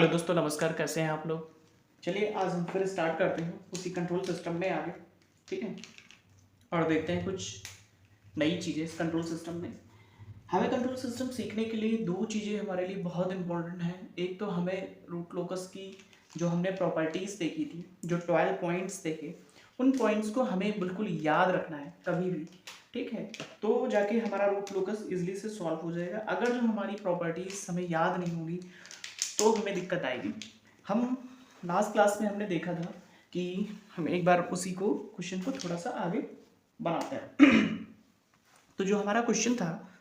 Hello दोस्तों, नमस्कार। कैसे हैं आप लोग? चलिए आज हम फिर स्टार्ट करते हैं उसी कंट्रोल सिस्टम में आगे। ठीक है, और देखते हैं कुछ नई चीज़ें इस कंट्रोल सिस्टम में। हमें कंट्रोल सिस्टम सीखने के लिए दो चीज़ें हमारे लिए बहुत इंपॉर्टेंट हैं। एक तो हमें रूट लोकस की जो हमने प्रॉपर्टीज़ देखी थी, जो 12 पॉइंट्स देखे, उन पॉइंट्स को हमें बिल्कुल याद रखना है कभी भी। ठीक है, तो जाके हमारा रूट लोकस इजली से सॉल्व हो जाएगा। अगर जो हमारी प्रॉपर्टीज़ हमें याद नहीं होगी तो हमें दिक्कत आएगी। हम लास्ट क्लास में हमने देखा था कि हम एक बार उसी को क्वेश्चन को थोड़ा सा आगे बनाते हैं। तो जो हमारा क्वेश्चन था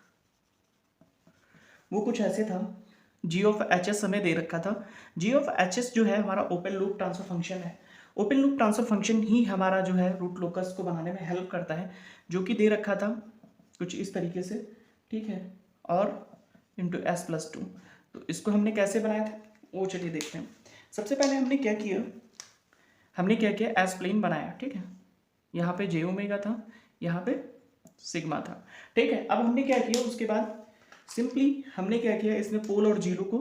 वो कुछ ऐसे था। जी ऑफ एच एस हमें दे रखा था। जी ऑफ एच एस जो है हमारा ओपन लूप ट्रांसफर फंक्शन है। ओपन लूप ट्रांसफर फंक्शन ही हमारा जो है रूट लोकस को बनाने में हेल्प करता है, जो कि दे रखा था कुछ इस तरीके से। ठीक है, और इंटू एस प्लस टू। तो इसको हमने कैसे बनाया था वो चलिए देखते हैं। सबसे पहले हमने क्या किया एस प्लेन बनाया। ठीक है, यहाँ पे जे ओमेगा था, यहाँ पे सिग्मा था। ठीक है, अब हमने क्या किया उसके बाद सिंपली हमने क्या किया, इसमें पोल और जीरो को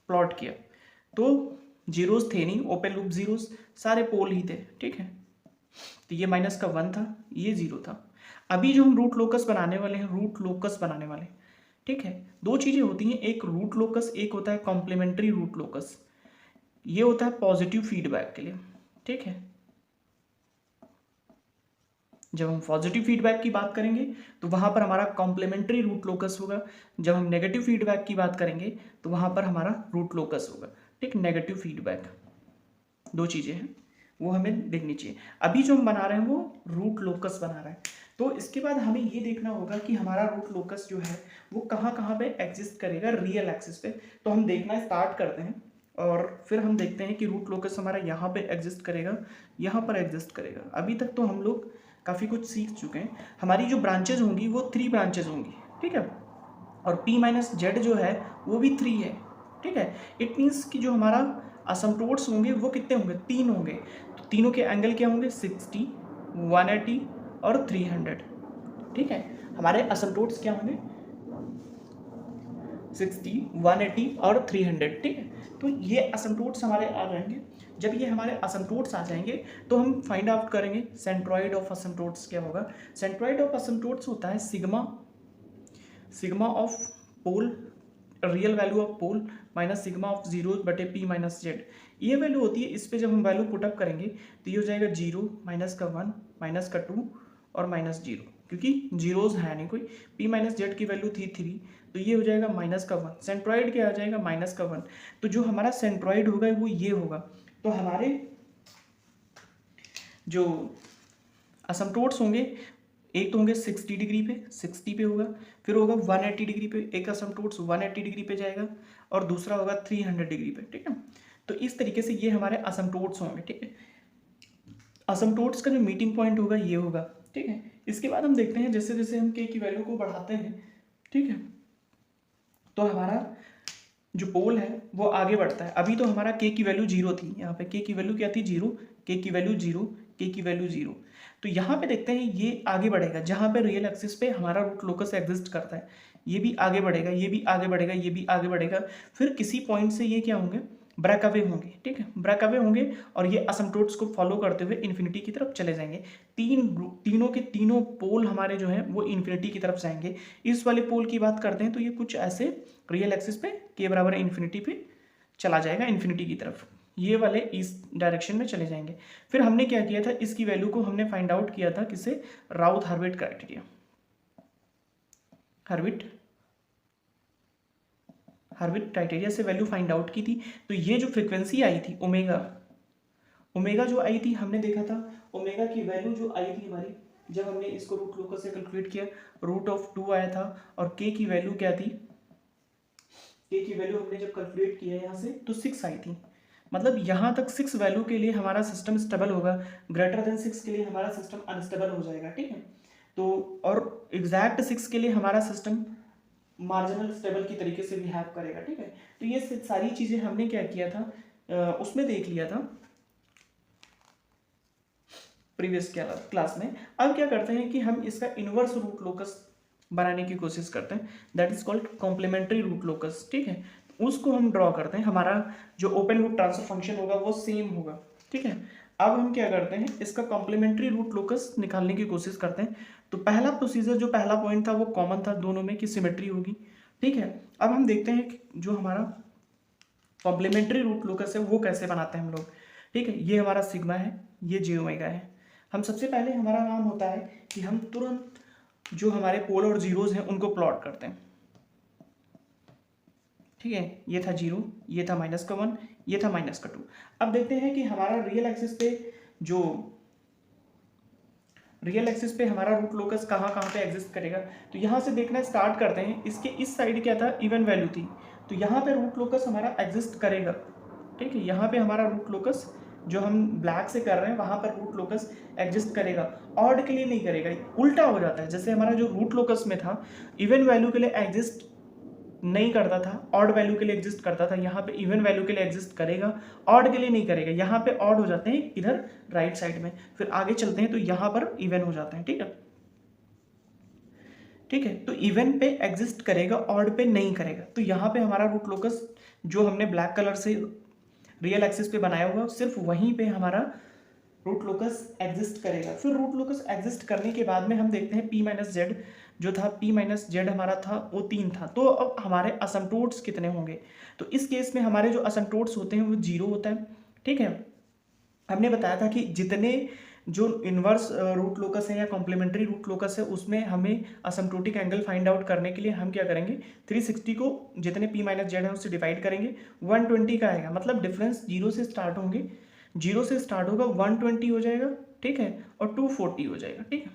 प्लॉट किया। तो जीरोस थे नहीं, ओपन लूप जीरोस, सारे पोल ही थे। ठीक है, तो ये माइनस का 1 था, ये 0 था। अभी जो हम रूट लोकस बनाने वाले हैं, रूट लोकस बनाने वाले हैं। ठीक है, दो चीज़ें होती हैं, एक रूट लोकस, एक होता है कॉम्प्लीमेंट्री रूट लोकस। ये होता है पॉजिटिव फीडबैक के लिए। ठीक है, जब हम पॉजिटिव फीडबैक की बात करेंगे तो वहाँ पर हमारा कॉम्प्लीमेंट्री रूट लोकस होगा। जब हम नेगेटिव फीडबैक की बात करेंगे तो वहाँ पर हमारा रूट लोकस होगा। ठीक, नेगेटिव फीडबैक, दो चीज़ें हैं वो हमें देखनी चाहिए। अभी जो हम बना रहे हैं वो रूट लोकस बना रहे हैं। तो इसके बाद हमें ये देखना होगा कि हमारा रूट लोकस जो है वो कहाँ कहाँ पे एग्जिस्ट करेगा रियल एक्सिस पे। तो हम देखना स्टार्ट करते हैं और फिर हम देखते हैं कि रूट लोकस हमारा यहाँ पे एग्जिस्ट करेगा, यहाँ पर एग्जिस्ट करेगा। अभी तक तो हम लोग काफ़ी कुछ सीख चुके हैं। हमारी जो ब्रांचेज होंगी वो 3 ब्रांचेज होंगी। ठीक है, और p माइनस जेड जो है वो भी 3 है। ठीक है, इट मीन्स कि जो हमारा असमटोट्स होंगे वो कितने होंगे, 3 होंगे। तो तीनों के एंगल क्या होंगे, 60, 180 और 300। ठीक है, हमारे असमटोट्स क्या होंगे, 60, 180 और 300। ठीक है, तो ये असमटोट्स हमारे आ जाएंगे। जब ये हमारे असमटोट्स आ जाएंगे तो हम फाइंड आउट करेंगे सेंट्रॉइड ऑफ असमटोट्स क्या होगा। सेंट्रॉइड ऑफ असमटोट्स होता है sigma of pole, real value of pole minus sigma of zero बटे पी माइनस जेड। ये वैल्यू होती है। इस पे जब हम वैल्यू पुटअप करेंगे तो ये हो जाएगा 0 माइनस का 1 माइनस का 2 और माइनस 0, क्योंकि जीरोज है नहीं कोई। पी माइनस जेड की वैल्यू थी 3, तो ये हो जाएगा माइनस का 1। सेंट्रॉइड क्या आ जाएगा, माइनस का 1। तो जो हमारा सेंट्रॉइड होगा वो ये होगा। तो हमारे जो असमटोट्स होंगे एक तो होंगे 60 डिग्री पे, 60 पे होगा, फिर होगा 180 डिग्री पे, एक असमटोट्स 180 डिग्री पे जाएगा और दूसरा होगा 300 डिग्री पे। ठीक है, तो इस तरीके से ये हमारे असमटोट्स होंगे। ठीक है, असमटोट्स का जो मीटिंग पॉइंट होगा ये होगा। ठीक है, इसके बाद हम देखते हैं जैसे जैसे हम के की वैल्यू को बढ़ाते हैं, ठीक है, तो हमारा जो पोल है वो आगे बढ़ता है। अभी तो हमारा के की वैल्यू 0 थी, यहाँ पे के की वैल्यू क्या थी, 0, के की वैल्यू 0, के की वैल्यू 0। तो यहाँ पे देखते हैं ये आगे बढ़ेगा, जहाँ पे रियल एक्सिस पे हमारा रूट लोकस एग्जिस्ट करता है। ये भी आगे बढ़ेगा, ये भी आगे बढ़ेगा, ये भी आगे बढ़ेगा। फिर किसी पॉइंट से ये क्या होंगे, ब्रेक अवे होंगे। ठीक है, ब्रेक अवे होंगे और ये असमटोट्स को फॉलो करते हुए इन्फिनिटी की तरफ चले जाएंगे। तीनों के तीनों पोल हमारे जो है वो इन्फिनिटी की तरफ जाएंगे। इस वाले पोल की बात करते हैं तो ये कुछ ऐसे रियल एक्सिस पे के बराबर इन्फिनिटी पे चला जाएगा, इन्फिनिटी की तरफ। ये वाले इस डायरेक्शन में चले जाएंगे। फिर हमने क्या किया था, इसकी वैल्यू को हमने फाइंड आउट किया था किससे, राउथ हार्विट क्राइटेरिया, हार्विट क्राइटेरिया से वैल्यू फाइंड आउट की थी। तो ये जो फ्रीक्वेंसी आई थी ओमेगा जो आई थी, हमने देखा था ओमेगा की वैल्यू जो आई थी हमारी, जब हमने इसको रूट लोकस से कैलकुलेट किया, √2 आया था। और के की वैल्यू क्या थी, के की वैल्यू हमने जब कैलकुलेट किया यहाँ से तो 6 आई थी। मतलब यहाँ तक 6 वैल्यू के लिए हमारा सिस्टम स्टेबल होगा, ग्रेटर देन 6 के लिए हमारा सिस्टम अनस्टेबल हो जाएगा। ठीक है, तो और एग्जैक्ट 6 के लिए हमारा सिस्टम मार्जिनल स्टेबल की तरीके से बिहेव करेगा। ठीक है, तो ये सारी चीज़ें हमने क्या किया था, उसमें देख लिया था प्रीवियस क्लास में। अब क्या करते हैं कि हम इसका इनवर्स रूट लोकस बनाने की कोशिश करते हैं, that is called complementary root locus. ठीक है, उसको हम ड्रॉ करते हैं, हमारा जो ओपन लूप ट्रांसफर फंक्शन होगा वो सेम होगा, ठीक है। अब हम क्या करते हैं, इसका कॉम्प्लीमेंट्री रूट लोकस निकालने की कोशिश करते हैं। तो पहला प्रोसीजर, जो पहला पॉइंट था वो कॉमन था दोनों में कि सिमेट्री होगी, ठीक है। अब हम देखते हैं कि जो हमारा कॉम्प्लीमेंट्री रूट लोकस है वो कैसे बनाते हैं हम लोग, ठीक है। ये हमारा सिग्मा है, ये जे ओमेगा है। हम सबसे पहले हमारा काम होता है कि हम तुरंत जो हमारे पोल और जीरोज हैं उनको प्लॉट करते हैं, ठीक है। ये था 0, ये था -1, ये था -2। अब देखते हैं कि हमारा रियल एक्सिस पे हमारा रूट लोकस कहाँ कहाँ पे एग्जिस्ट करेगा। तो यहाँ से देखना स्टार्ट करते हैं, इसके इस साइड क्या था, इवन वैल्यू थी, तो यहाँ पे रूट लोकस हमारा एग्जिस्ट करेगा, ठीक है। यहाँ पे हमारा रूट लोकस जो हम ब्लैक से कर रहे हैं वहाँ पर रूट लोकस एग्जिस्ट करेगा, ऑड के लिए नहीं करेगा, उल्टा हो जाता है। जैसे हमारा जो रूट लोकस में था इवन वैल्यू के लिए एग्जिस्ट नहीं करता था, ऑड वैल्यू के लिए एग्जिस्ट करता था, यहाँ पे इवन वैल्यू के लिए एग्जिस्ट करेगा, ऑड के लिए नहीं करेगा। यहाँ पे ऑड हो जाते हैं इधर राइट साइड में, फिर आगे चलते हैं तो यहाँ पर इवन हो जाते हैं, ठीक है, ठीक है। तो इवन पे एग्जिस्ट करेगा, ऑड पे नहीं करेगा। तो यहाँ पे हमारा रूट लोकस जो हमने ब्लैक कलर से रियल एक्सिस पे बनाया हुआ सिर्फ वहीं पे हमारा रूट लोकस एग्जिस्ट करेगा। फिर रूट लोकस एग्जिस्ट करने के बाद में हम देखते हैं p माइनस जेड जो था, p माइनस जेड हमारा था वो 3 था। तो अब हमारे असमटोट्स कितने होंगे, तो इस केस में हमारे जो असमटोट्स होते हैं वो 0 होता है, ठीक है। हमने बताया था कि जितने जो इन्वर्स रूट लोकस है या कॉम्प्लीमेंट्री रूट लोकस है उसमें हमें असमटोटिक एंगल फाइंड आउट करने के लिए हम क्या करेंगे, 360 को जितने p माइनस जेड है उससे डिवाइड करेंगे, 120 का आएगा, मतलब डिफरेंस 0 से स्टार्ट होंगे, 0 से स्टार्ट होगा, 120 हो जाएगा, ठीक है, और 240 हो जाएगा, ठीक है।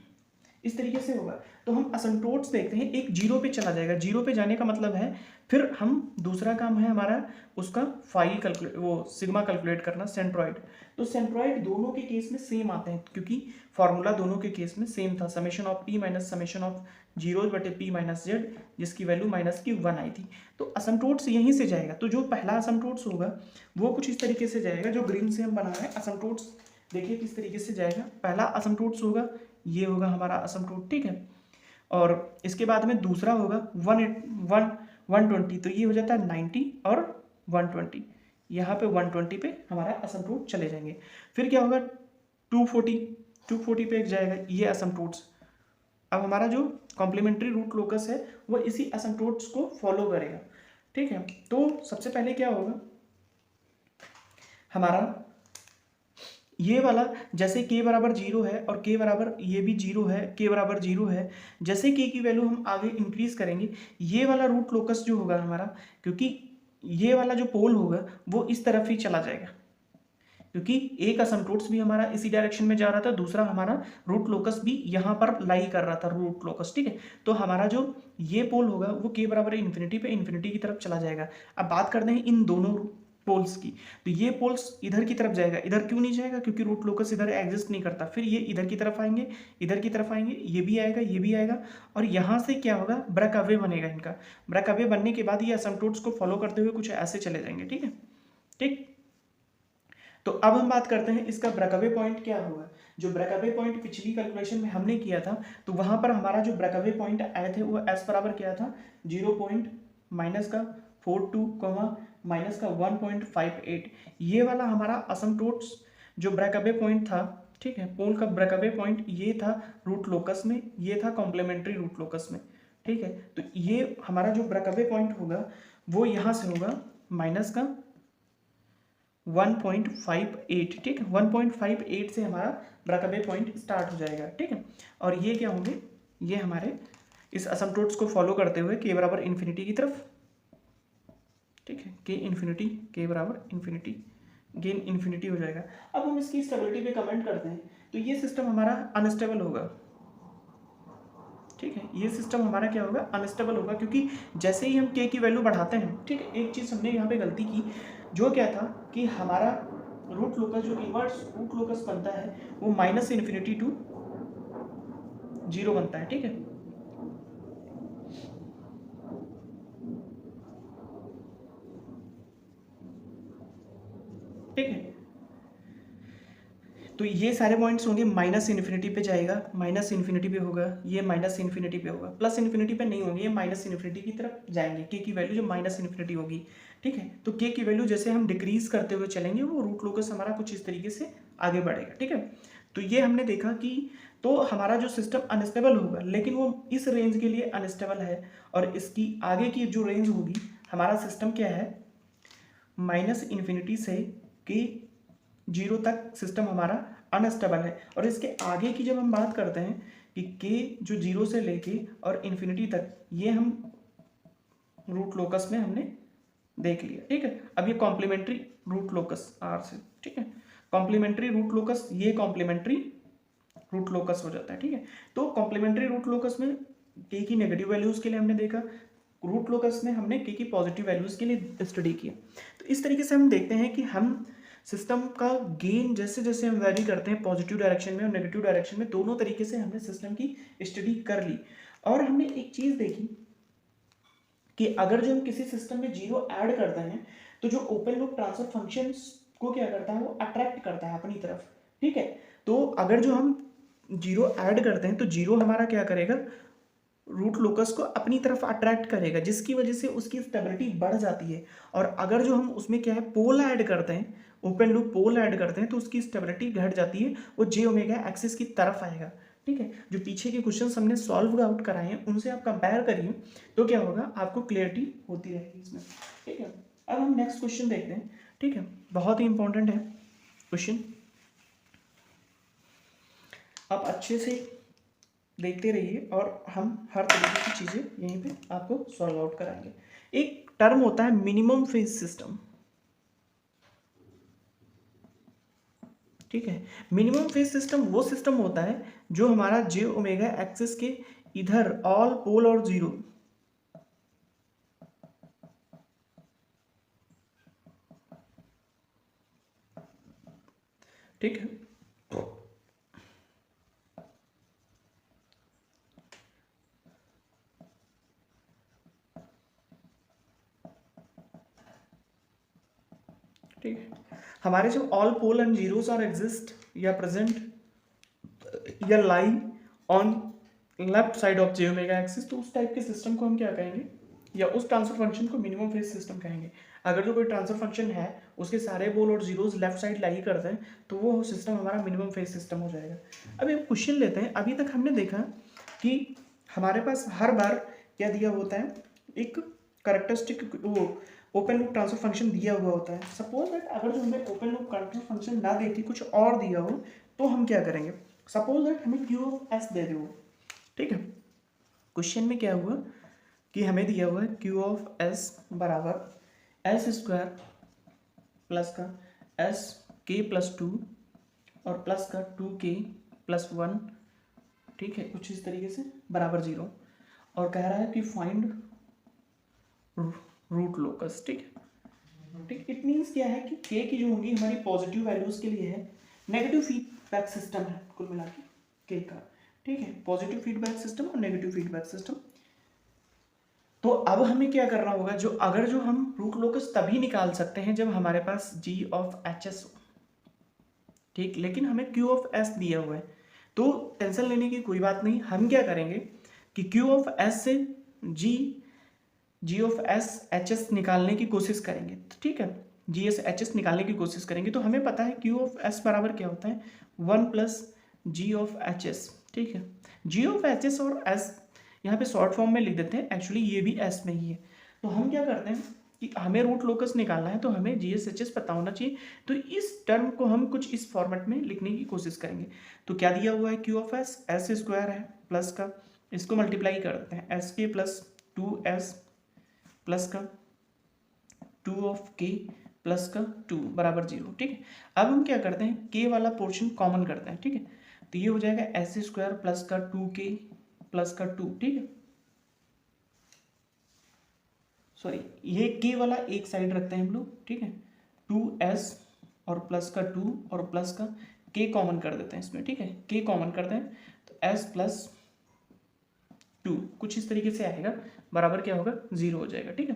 इस तरीके से होगा। तो हम असमटोट्स देखते हैं, एक 0 पे चला जाएगा, 0 पे जाने का मतलब है फिर हम दूसरा काम है हमारा उसका फाई कैलकुलेट, वो सिग्मा कैलकुलेट करना, सेंट्रॉइड। तो सेंट्रॉइड दोनों के केस में सेम आते हैं क्योंकि फॉर्मूला दोनों के केस में सेम था, summation of p minus summation of zeros बटे p माइनस जेड, जिसकी वैल्यू -1 आई थी। तो असमटोट्स यहीं से जाएगा। तो जो पहला असमटोट्स होगा वो कुछ इस तरीके से जाएगा, जो ग्रीन से हम बना रहे हैं असमटोट्स, देखिए किस तरीके से जाएगा। पहला असमटोट्स होगा, ये होगा हमारा असमटोट, ठीक है। और इसके बाद में दूसरा होगा 120, तो ये हो जाता है 90 और 120, यहाँ पे 120 पे हमारा असमटोट चले जाएंगे। फिर क्या होगा, 240 पे एक जाएगा, ये असमटोट्स। अब हमारा जो कॉम्प्लीमेंट्री रूट लोकस है वो इसी असमटोट्स को फॉलो करेगा, ठीक है। तो सबसे पहले क्या होगा, हमारा ये वाला जैसे k बराबर 0 है और k बराबर ये भी 0 है, k बराबर 0 है, जैसे k की वैल्यू हम आगे इंक्रीज करेंगे ये वाला रूट लोकस जो होगा हमारा, क्योंकि ये वाला जो पोल होगा वो इस तरफ ही चला जाएगा, क्योंकि एक असमटोट्स भी हमारा इसी डायरेक्शन में जा रहा था, दूसरा हमारा रूट लोकस भी यहाँ पर लाई कर रहा था, रूट लोकस, ठीक है। तो हमारा जो ये पोल होगा वो k बराबर इन्फिनिटी पे इन्फिनिटी की तरफ चला जाएगा। अब बात करते हैं इन दोनों पोल्स की, तो ये पोल्स इधर की तरफ जाएगा, इधर क्यों नहीं जाएगा, क्योंकि रूट लोकस इधर एग्जिस्ट नहीं करता। फिर ये इधर की तरफ आएंगे, इधर की तरफ आएंगे, ये भी आएगा, ये भी आएगा, और यहाँ से क्या होगा, ब्रेक अवे बनेगा इनका। ब्रेक अवे बनने के बाद ये असमटोट्स को फॉलो करते हुए कुछ ऐसे चले जाएंगे, ठीक है, ठीक। तो अब हम बात करते हैं इसका ब्रेकअवे पॉइंट क्या होगा। जो ब्रेकअवे पॉइंट पिछली कैलकुलेशन में हमने किया था, तो वहां पर हमारा जो ब्रेकअवे पॉइंट आए थे वो एस बराबर क्या था, 0.-42, -1.58। ये वाला हमारा असमटोट्स जो ब्रेकअवे पॉइंट था, ठीक है, पोल का ब्रेकअवे पॉइंट ये था रूट लोकस में, ये था कॉम्प्लीमेंट्री रूट लोकस में, ठीक है। तो ये हमारा जो ब्रेकअवे पॉइंट होगा वो यहाँ से होगा -1.58, ठीक है, 1.58 से हमारा ब्रेकअवे पॉइंट स्टार्ट हो जाएगा, ठीक है। और ये क्या होंगे, ये हमारे इस असमटोट्स को फॉलो करते हुए k बराबर इन्फिनिटी की तरफ, ठीक है, k बराबर इन्फिनिटी, गेन इन्फिनिटी हो जाएगा। अब हम इसकी स्टेबिलिटी पे कमेंट करते हैं, तो ये सिस्टम हमारा अनस्टेबल होगा, ठीक है, ये सिस्टम हमारा क्या होगा, अनस्टेबल होगा, क्योंकि जैसे ही हम k की वैल्यू बढ़ाते हैं, ठीक है। एक चीज़ हमने यहाँ पे गलती की, जो क्या था कि हमारा रूट लोकस जो इन्वर्स रूट लोकस बनता है वो -∞ टू 0 बनता है, ठीक है। ठीक है, तो ये सारे पॉइंट्स होंगे माइनस इन्फिनिटी पे जाएगा, माइनस इन्फिनिटी पे होगा, ये माइनस इन्फिनिटी पे होगा, प्लस इन्फिनिटी पे नहीं होंगे, ये माइनस इन्फिनिटी की तरफ जाएंगे, के की वैल्यू जो माइनस इन्फिनिटी होगी, ठीक है। तो के की वैल्यू जैसे हम डिक्रीज करते हुए चलेंगे वो रूट लोकस हमारा कुछ इस तरीके से आगे बढ़ेगा, ठीक है। तो ये हमने देखा कि तो हमारा जो सिस्टम अनस्टेबल होगा, लेकिन वो इस रेंज के लिए अनस्टेबल है, और इसकी आगे की जो रेंज होगी हमारा सिस्टम क्या है, माइनस इन्फिनिटी से के जीरो तक सिस्टम हमारा अनस्टेबल है। और इसके आगे की जब हम बात करते हैं कि के जो जीरो से लेके और इन्फिनिटी तक, ये हम रूट लोकस में हमने देख लिया, ठीक है। अब ये कॉम्प्लीमेंट्री रूट लोकस आर से, ठीक है, कॉम्प्लीमेंट्री रूट लोकस, ये कॉम्प्लीमेंट्री रूट लोकस हो जाता है, ठीक है। तो कॉम्प्लीमेंट्री रूट लोकस में के की नेगेटिव वैल्यूज के लिए हमने देखा, रूट लोकस में हमने के की पॉजिटिव वैल्यूज के लिए स्टडी किया। तो इस तरीके से हम देखते हैं कि हम सिस्टम का गेन जैसे जैसे हम वैरी करते हैं पॉजिटिव डायरेक्शन में और नेगेटिव डायरेक्शन में, दोनों तरीके से हमने सिस्टम की स्टडी कर ली। और हमने एक चीज देखी कि अगर जो हम किसी सिस्टम में जीरो ऐड करते हैं तो जो ओपन लूप ट्रांसफर फंक्शन को क्या करता है, वो अट्रैक्ट करता है अपनी तरफ, ठीक है। तो अगर जो हम जीरो ऐड करते हैं तो जीरो हमारा क्या करेगा, रूट लोकस को अपनी तरफ अट्रैक्ट करेगा, जिसकी वजह से उसकी स्टेबिलिटी बढ़ जाती है। और अगर जो हम उसमें क्या है पोल ऐड करते हैं, ओपन लूप पोल ऐड करते हैं, तो उसकी स्टेबिलिटी घट जाती है, वो जे ओमेगा एक्सिस की तरफ आएगा, ठीक है। जो पीछे के क्वेश्चंस हमने सॉल्व आउट कराए हैं उनसे आप कंपेयर करिए तो क्या होगा, आपको क्लियरिटी होती रहेगी इसमें, ठीक है। अब हम नेक्स्ट क्वेश्चन देखते हैं, ठीक है, बहुत ही इंपॉर्टेंट है क्वेश्चन, आप अच्छे से देखते रहिए और हम हर तरीके की चीज़ें यहीं पे आपको सॉल्व आउट कराएंगे। एक टर्म होता है मिनिमम फेज सिस्टम, ठीक है। मिनिमम फेज सिस्टम वो सिस्टम होता है जो हमारा जे ओमेगा एक्सिस के इधर ऑल पोल और जीरो, ठीक है। ठीक है, हमारे जो all pole and zeros are exist या प्रेजेंट या lie on left side of J omega axis, तो उस टाइप के सिस्टम को हम क्या कहेंगे, या उस ट्रांसफर फंक्शन को मिनिमम फेज सिस्टम कहेंगे। अगर जो कोई ट्रांसफर फंक्शन है उसके सारे पोल और जीरोस लेफ्ट साइड लाई करते हैं तो वो सिस्टम हमारा मिनिमम फेज सिस्टम हो जाएगा। अभी हम क्वेश्चन लेते हैं। अभी तक हमने देखा कि हमारे पास हर बार क्या दिया होता है, एक करेक्टरिस्टिक वो ओपन लूप ट्रांसफर फंक्शन दिया हुआ होता है। सपोज दैट अगर जो हमें ओपन लूप ट्रांसफर फंक्शन ना दे के कुछ और दिया हो तो हम क्या करेंगे, सपोज दैट हमें क्यू ऑफ एस दे दो, ठीक है। क्वेश्चन में क्या हुआ कि हमें दिया हुआ है क्यू ऑफ एस बराबर एस स्क्वायर प्लस का एस के प्लस टू और प्लस का टू के प्लस वन, ठीक है, कुछ इस तरीके से बराबर जीरो, और कह रहा है कि फाइंड रूट लोकस, ठीक है। ठीक, इट मीन्स क्या है कि के की जो होंगी हमारी पॉजिटिव वैल्यूज के लिए है, नेगेटिव फीडबैक सिस्टम है कुल मिला के का, ठीक है, पॉजिटिव फीडबैक सिस्टम और नेगेटिव फीडबैक सिस्टम। तो अब हमें क्या करना होगा, जो अगर जो हम रूट लोकस तभी निकाल सकते हैं जब हमारे पास जी ऑफ एच एस हो, ठीक, लेकिन हमें क्यू ऑफ एस दिया हुआ है, तो टेंशन लेने की कोई बात नहीं। हम क्या करेंगे कि क्यू ऑफ एस से जी ऑफ एस एच एस निकालने की कोशिश करेंगे, ठीक है, जी एस एच एस निकालने की कोशिश करेंगे। तो हमें पता है क्यू ऑफ एस बराबर क्या होता है, one plus G of H S, ठीक है। जी ऑफ एच एस और एस यहाँ पे शॉर्ट फॉर्म में लिख देते हैं, एक्चुअली ये भी एस में ही है। तो हम क्या करते हैं कि हमें रूट लोकस निकालना है तो हमें जी एस एच एस पता होना चाहिए, तो इस टर्म को हम कुछ इस फॉर्मेट में लिखने की कोशिश करेंगे। तो क्या दिया हुआ है, Q of S S square है प्लस का, इसको मल्टीप्लाई कर देते हैं, एस के प्लस टू एस प्लस का टू ऑफ के प्लस का टू बराबर जीरो, ठीक है। अब हम क्या करते हैं, के वाला पोर्शन कॉमन करते हैं, ठीक है। तो ये हो जाएगा एस स्क्वायर प्लस का टू के प्लस का टू, ठीक है, सॉरी ये के वाला एक साइड रखते हैं हम लोग, ठीक है, टू एस और प्लस का टू और प्लस का के कॉमन कर देते हैं इसमें, ठीक है, के कॉमन करते हैं तो एस प्लस टू कुछ इस तरीके से आएगा, बराबर क्या होगा, जीरो हो जाएगा, ठीक है।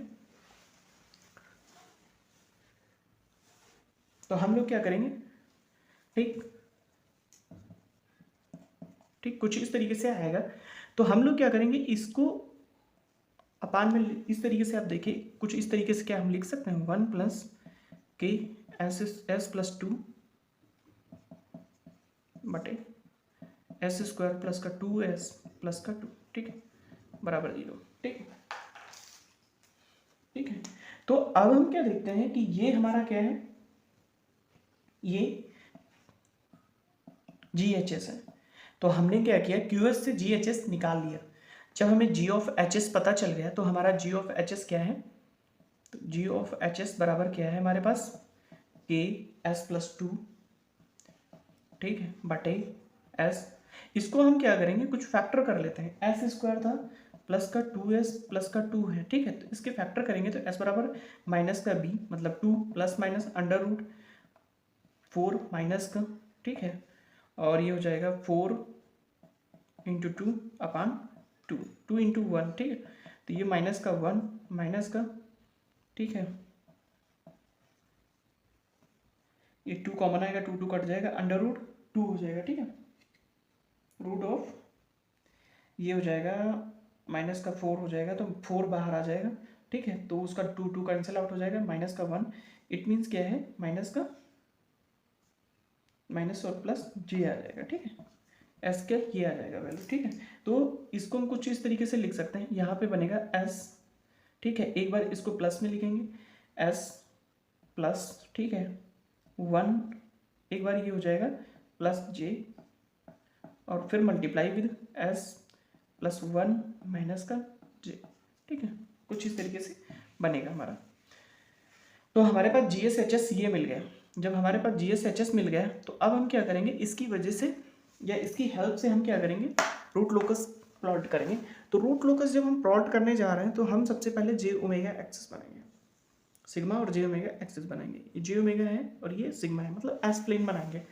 तो हम लोग क्या करेंगे, ठीक, ठीक, कुछ इस तरीके से आएगा। तो हम लोग क्या करेंगे, इसको अपान में इस तरीके से आप देखिए, कुछ इस तरीके से क्या हम लिख सकते हैं, 1 प्लस के एस प्लस 2 बटे एस स्क्वायर प्लस का 2s प्लस का 2, ठीक है, बराबर 0। ठीक है, ठीक है। तो अब हम क्या देखते हैं कि ये हमारा क्या है, ये GHS है। तो हमने क्या किया, QS से GHS निकाल लिया। जब हमें G ऑफ HS पता चल गया तो हमारा G ऑफ HS क्या है, तो G ऑफ HS बराबर क्या है हमारे पास, K S प्लस 2, ठीक है, बटे S। इसको हम क्या करेंगे, कुछ फैक्टर कर लेते हैं। S स्क्वायर था प्लस का 2s प्लस का 2 है, ठीक है। तो इसके फैक्टर करेंगे तो s बराबर माइनस का b, मतलब 2 plus minus under root 4 minus का, ठीक है, और ये हो जाएगा 4 इंटू 2 अपान 2, 2 इंटू 1, ठीक है। तो ये माइनस का 1 माइनस का, ठीक है, ये 2 कॉमन आएगा, 2 2 कट जाएगा, अंडर रूट 2 हो जाएगा, ठीक है, रूट ऑफ ये हो जाएगा माइनस का 4 हो जाएगा, तो 4 बाहर आ जाएगा, ठीक है। तो उसका 2 2 कैंसिल आउट हो जाएगा, माइनस का 1, इट मीन्स क्या है, माइनस का माइनस और प्लस जे आ जाएगा, ठीक है, एस के ये आ जाएगा वैल्यू, ठीक है। तो इसको हम कुछ इस तरीके से लिख सकते हैं, यहाँ पे बनेगा एस, ठीक है, एक बार इसको प्लस में लिखेंगे, एस प्लस, ठीक है, 1, एक बार ये हो जाएगा प्लस जे, और फिर multiply with S plus 1 minus का जे, ठीक है, कुछ इस तरीके से बनेगा हमारा। तो हमारे पास GSHS ये मिल गया। जब हमारे पास GSHS मिल गया तो अब हम क्या करेंगे, इसकी वजह से या इसकी हेल्प से हम क्या करेंगे, रूट लोकस प्लॉट करेंगे। तो रूट लोकस जब हम प्लॉट करने जा रहे हैं तो हम सबसे पहले जे ओमेगा एक्सिस बनाएंगे, सिग्मा और जे ओमेगा एक्सिस बनाएंगे। ये जे ओमेगा है और ये सिग्मा है, मतलब एस प्लेन बनाएंगे।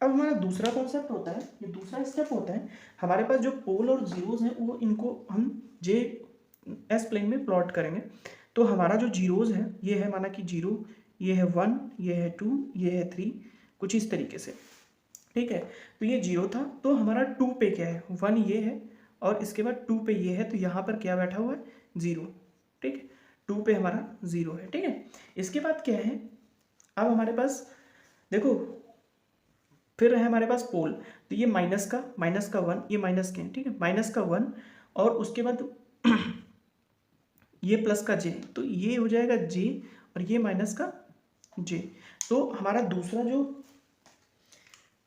अब हमारा दूसरा कॉन्सेप्ट होता है, ये दूसरा स्टेप होता है, हमारे पास जो पोल और जीरोज हैं वो इनको हम जे एस प्लेन में प्लॉट करेंगे। तो हमारा जो जीरोज है ये है, माना कि 0, ये है 1, ये है 2, ये है 3, कुछ इस तरीके से, ठीक है। तो ये 0 था, तो हमारा 2 पे क्या है, 1 ये है, और इसके बाद 2 पे ये है, तो यहाँ पर क्या बैठा हुआ है, 0, ठीक है, 2 पे हमारा 0 है, ठीक है। इसके बाद क्या है, अब हमारे पास देखो फिर है हमारे पास पोल, तो ये माइनस का 1, ये माइनस के हैं, ठीक है, माइनस का 1, और उसके बाद ये प्लस का जे, तो ये हो जाएगा जे, और ये माइनस का जे। तो हमारा दूसरा जो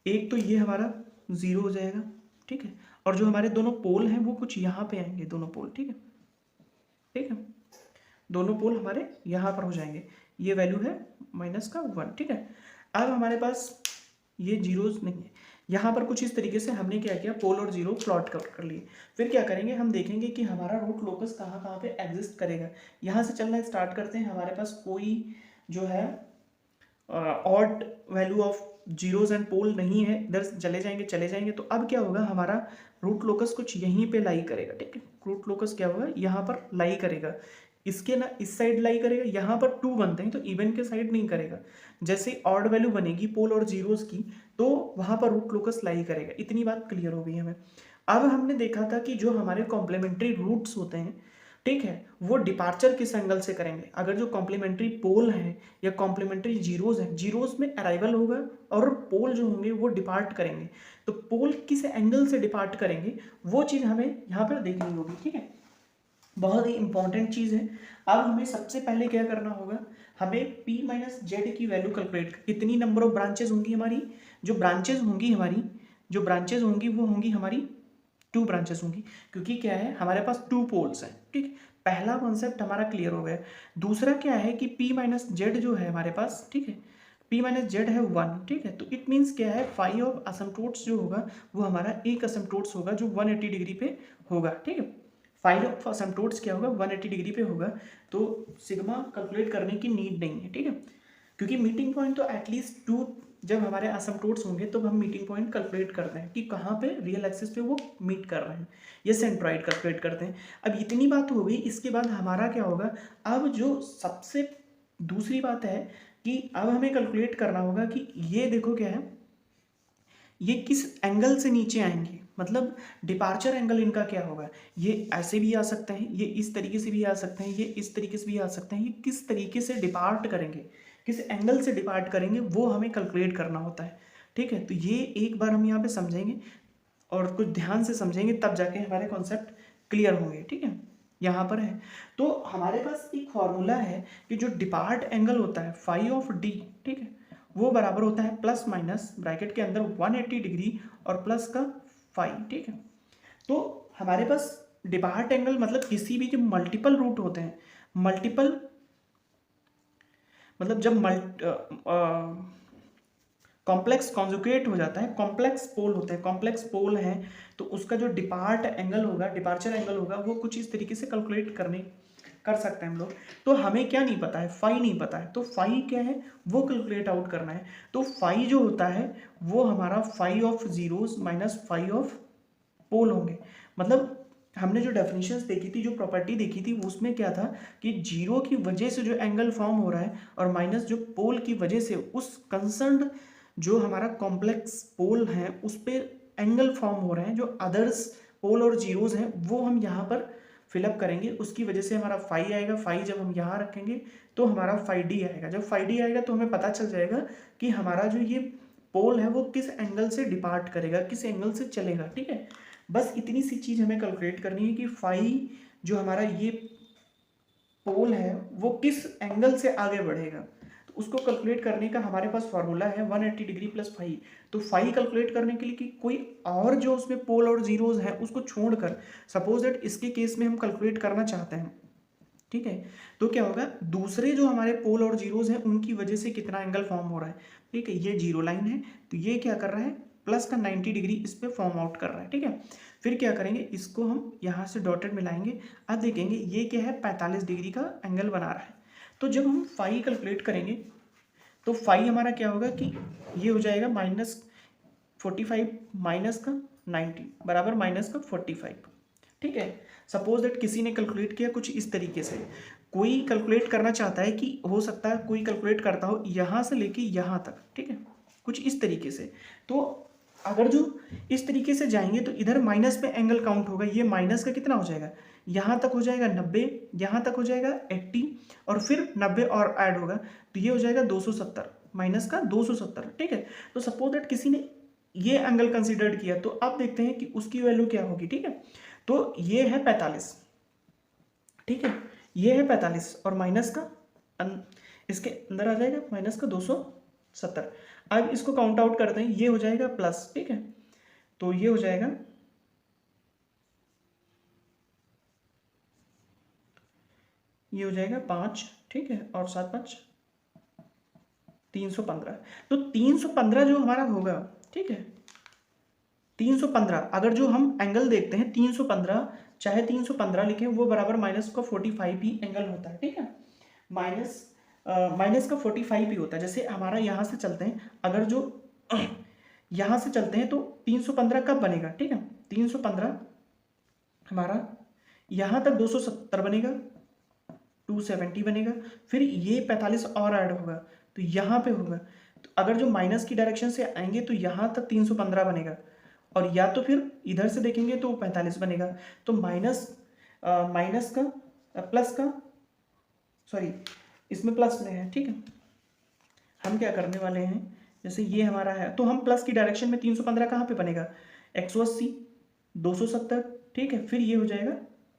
एक, तो ये हमारा 0 हो जाएगा, ठीक है, और जो हमारे दोनों पोल हैं वो कुछ यहाँ पे आएंगे, दोनों पोल, ठीक है, ठीक है, दोनों पोल हमारे यहाँ पर हो जाएंगे। ये वैल्यू है माइनस का 1, ठीक है। अब हमारे पास ये जीरोज नहीं है, यहाँ पर कुछ इस तरीके से हमने क्या किया, पोल और जीरो प्लॉट कर लिए। फिर क्या करेंगे, हम देखेंगे कि हमारा रूट लोकस कहाँ कहाँ पे एग्जिस्ट करेगा। यहाँ से चलना स्टार्ट करते हैं, हमारे पास कोई जो है odd value of zeros and pole नहीं है, इधर चले जाएंगे। तो अब क्या होगा, हमारा रूट लोकस कुछ यहीं पे लाई करेगा, ठीक है, रूट लोकस क्या होगा, यहाँ पर लाई करेगा, इसके ना इस साइड लाई करेगा, यहाँ पर 2 बनते हैं तो इवन के साइड नहीं करेगा। जैसे ऑड वैल्यू बनेगी पोल और जीरोस की तो वहाँ पर रूट लोकस लाई करेगा। इतनी बात क्लियर हो गई हमें। अब हमने देखा था कि जो हमारे कॉम्प्लीमेंट्री रूट्स होते हैं, ठीक है, वो डिपार्चर किस एंगल से करेंगे। अगर जो कॉम्प्लीमेंट्री पोल है या कॉम्प्लीमेंट्री जीरोज है, जीरोज में अराइवल होगा और पोल जो होंगे वो डिपार्ट करेंगे। तो पोल किस एंगल से डिपार्ट करेंगे वो चीज़ हमें यहाँ पर देखनी होगी, ठीक है, बहुत ही इंपॉर्टेंट चीज़ है। अब हमें सबसे पहले क्या करना होगा, हमें p माइनस जेड की वैल्यू कैलकुलेट, कितनी नंबर ऑफ ब्रांचेज होंगी हमारी, जो ब्रांचेज होंगी वो होंगी हमारी 2 ब्रांचेस होंगी, क्योंकि क्या है हमारे पास 2 पोल्स हैं, ठीक। पहला कॉन्सेप्ट हमारा क्लियर हो गया। दूसरा क्या है कि p माइनस जेड जो है हमारे पास, ठीक है, p माइनस जेड है 1, ठीक है। तो इट मीन्स क्या है, फाई ऑफ असमटोट्स जो होगा वो हमारा एक असमटोट्स होगा जो 180 डिग्री पे होगा, ठीक है। फाइल ऑफ असमटोट्स क्या होगा, 180 डिग्री पे होगा। तो सिग्मा कैलकुलेट करने की नीड नहीं है, ठीक है, क्योंकि मीटिंग पॉइंट तो एटलीस्ट 2 जब हमारे असमटोट्स होंगे तो हम मीटिंग पॉइंट कैलकुलेट करते हैं कि कहाँ पे रियल एक्सिस पे वो मीट कर रहे हैं, ये सेंट्रॉइड कैलकुलेट करते हैं। अब इतनी बात हो गई, इसके बाद हमारा क्या होगा, अब जो सबसे दूसरी बात है कि अब हमें कैलकुलेट करना होगा कि ये देखो क्या है, ये किस एंगल से नीचे आएंगे, मतलब डिपार्चर एंगल इनका क्या होगा, ये ऐसे भी आ सकते हैं, ये इस तरीके से भी आ सकते हैं, ये इस तरीके से भी आ सकते हैं। ये किस तरीके से डिपार्ट करेंगे, किस एंगल से डिपार्ट करेंगे, वो हमें कैलकुलेट करना होता है। ठीक है, तो ये एक बार हम यहाँ पे समझेंगे और कुछ ध्यान से समझेंगे, तब जाके हमारे कॉन्सेप्ट क्लियर होंगे। ठीक है, यहाँ पर है तो हमारे पास एक फॉर्मूला है कि जो डिपार्ट एंगल होता है फाई ऑफ डी, ठीक है, वो बराबर होता है प्लस माइनस ब्रैकेट के अंदर 180 डिग्री और प्लस का फाई। ठीक है, तो हमारे पास डिपार्ट एंगल मतलब किसी भी जो मल्टीपल रूट होते हैं, मल्टीपल मतलब जब कॉम्प्लेक्स कॉन्जुगेट हो जाता है, कॉम्प्लेक्स पोल होते हैं, कॉम्प्लेक्स पोल है, तो उसका जो डिपार्ट एंगल होगा, डिपार्चर एंगल होगा, वो कुछ इस तरीके से कैलकुलेट कर सकते हैं हम लोग। तो हमें क्या नहीं पता है, फाई नहीं पता है, तो फाई क्या है वो कैलकुलेट आउट करना है। तो फाई जो होता है वो हमारा phi of zeros minus phi of pole होंगे। मतलब हमने जो डेफिनेशंस देखी थी, जो प्रॉपर्टी देखी थी, उसमें क्या था कि जीरो की वजह से जो एंगल फॉर्म हो रहा है और माइनस जो पोल की वजह से उस कंसर्न्ड जो हमारा कॉम्प्लेक्स पोल है उस पर एंगल फॉर्म हो रहे हैं, जो अदर्स पोल और जीरोज हैं वो हम यहाँ पर फिलअप करेंगे, उसकी वजह से हमारा फाई आएगा। फाई जब हम यहाँ रखेंगे तो हमारा फाई डी आएगा। जब फाई डी आएगा तो हमें पता चल जाएगा कि हमारा जो ये पोल है वो किस एंगल से डिपार्ट करेगा, किस एंगल से चलेगा। ठीक है, बस इतनी सी चीज़ हमें कैलकुलेट करनी है कि फाई जो हमारा ये पोल है वो किस एंगल से आगे बढ़ेगा। तो उसको कैलकुलेट करने का हमारे पास फार्मूला है 180 डिग्री प्लस फाई। तो फाई कैलकुलेट करने के लिए कि कोई और जो उसमें पोल और जीरोज है उसको छोड़कर, सपोज दैट इसके केस में हम कैलकुलेट करना चाहते हैं, ठीक है, तो क्या होगा, दूसरे जो हमारे पोल और जीरोज हैं उनकी वजह से कितना एंगल फॉर्म हो रहा है। ठीक है, ये जीरो लाइन है तो ये क्या कर रहा है, प्लस का 90 डिग्री इस पर फॉर्म आउट कर रहा है। ठीक है, फिर क्या करेंगे, इसको हम यहाँ से डॉटेड मिलाएंगे। अब देखेंगे ये क्या है, 45 डिग्री का एंगल बना रहा है। तो जब हम फाई कैलकुलेट करेंगे तो फाई हमारा क्या होगा कि ये हो जाएगा -45 माइनस का 90 बराबर माइनस का 45। ठीक है, सपोज दैट किसी ने कैलकुलेट किया कुछ इस तरीके से, कोई कैलकुलेट करना चाहता है कि हो सकता है कोई कैलकुलेट करता हो यहाँ से लेके यहाँ तक। ठीक है, कुछ इस तरीके से। तो अगर जो इस तरीके से जाएंगे तो इधर माइनस पे एंगल काउंट होगा, ये माइनस का कितना हो जाएगा, यहाँ तक हो जाएगा 90, यहाँ तक हो जाएगा 80 और फिर 90 और ऐड होगा तो ये हो जाएगा 270 माइनस का 270। ठीक है, तो सपोज दैट किसी ने ये एंगल कंसिडर किया तो अब देखते हैं कि उसकी वैल्यू क्या होगी। ठीक है, तो ये है 45। ठीक है, ये है 45 और माइनस का इसके अंदर आ जाएगा माइनस का 270। अब इसको काउंट आउट करते हैं, ये हो जाएगा प्लस। ठीक है, तो ये हो जाएगा ये हो जाएगा 5। ठीक है, और 7 5 315। तो 315 जो हमारा होगा, ठीक है, 315 अगर जो हम एंगल देखते हैं 315 चाहे 315 लिखें वो बराबर माइनस का 45 ही एंगल होता है। ठीक है, माइनस का 45 ही होता है। जैसे हमारा यहाँ से चलते हैं, अगर जो यहाँ से चलते हैं तो 315 कब बनेगा, ठीक है, 315 हमारा यहाँ तक 270 बनेगा, 270 बनेगा, फिर ये 45 और ऐड होगा तो यहाँ पे होगा। तो अगर जो माइनस की डायरेक्शन से आएंगे तो यहाँ तक 315 बनेगा और या तो फिर इधर से देखेंगे तो 45 बनेगा। तो माइनस का प्लस का सॉरी इसमें प्लस में है। ठीक है, हम क्या करने वाले हैं, जैसे ये हमारा है तो हम प्लस की डायरेक्शन में 315 कहाँ पे बनेगा, 180 270। ठीक है, फिर ये हो जाएगा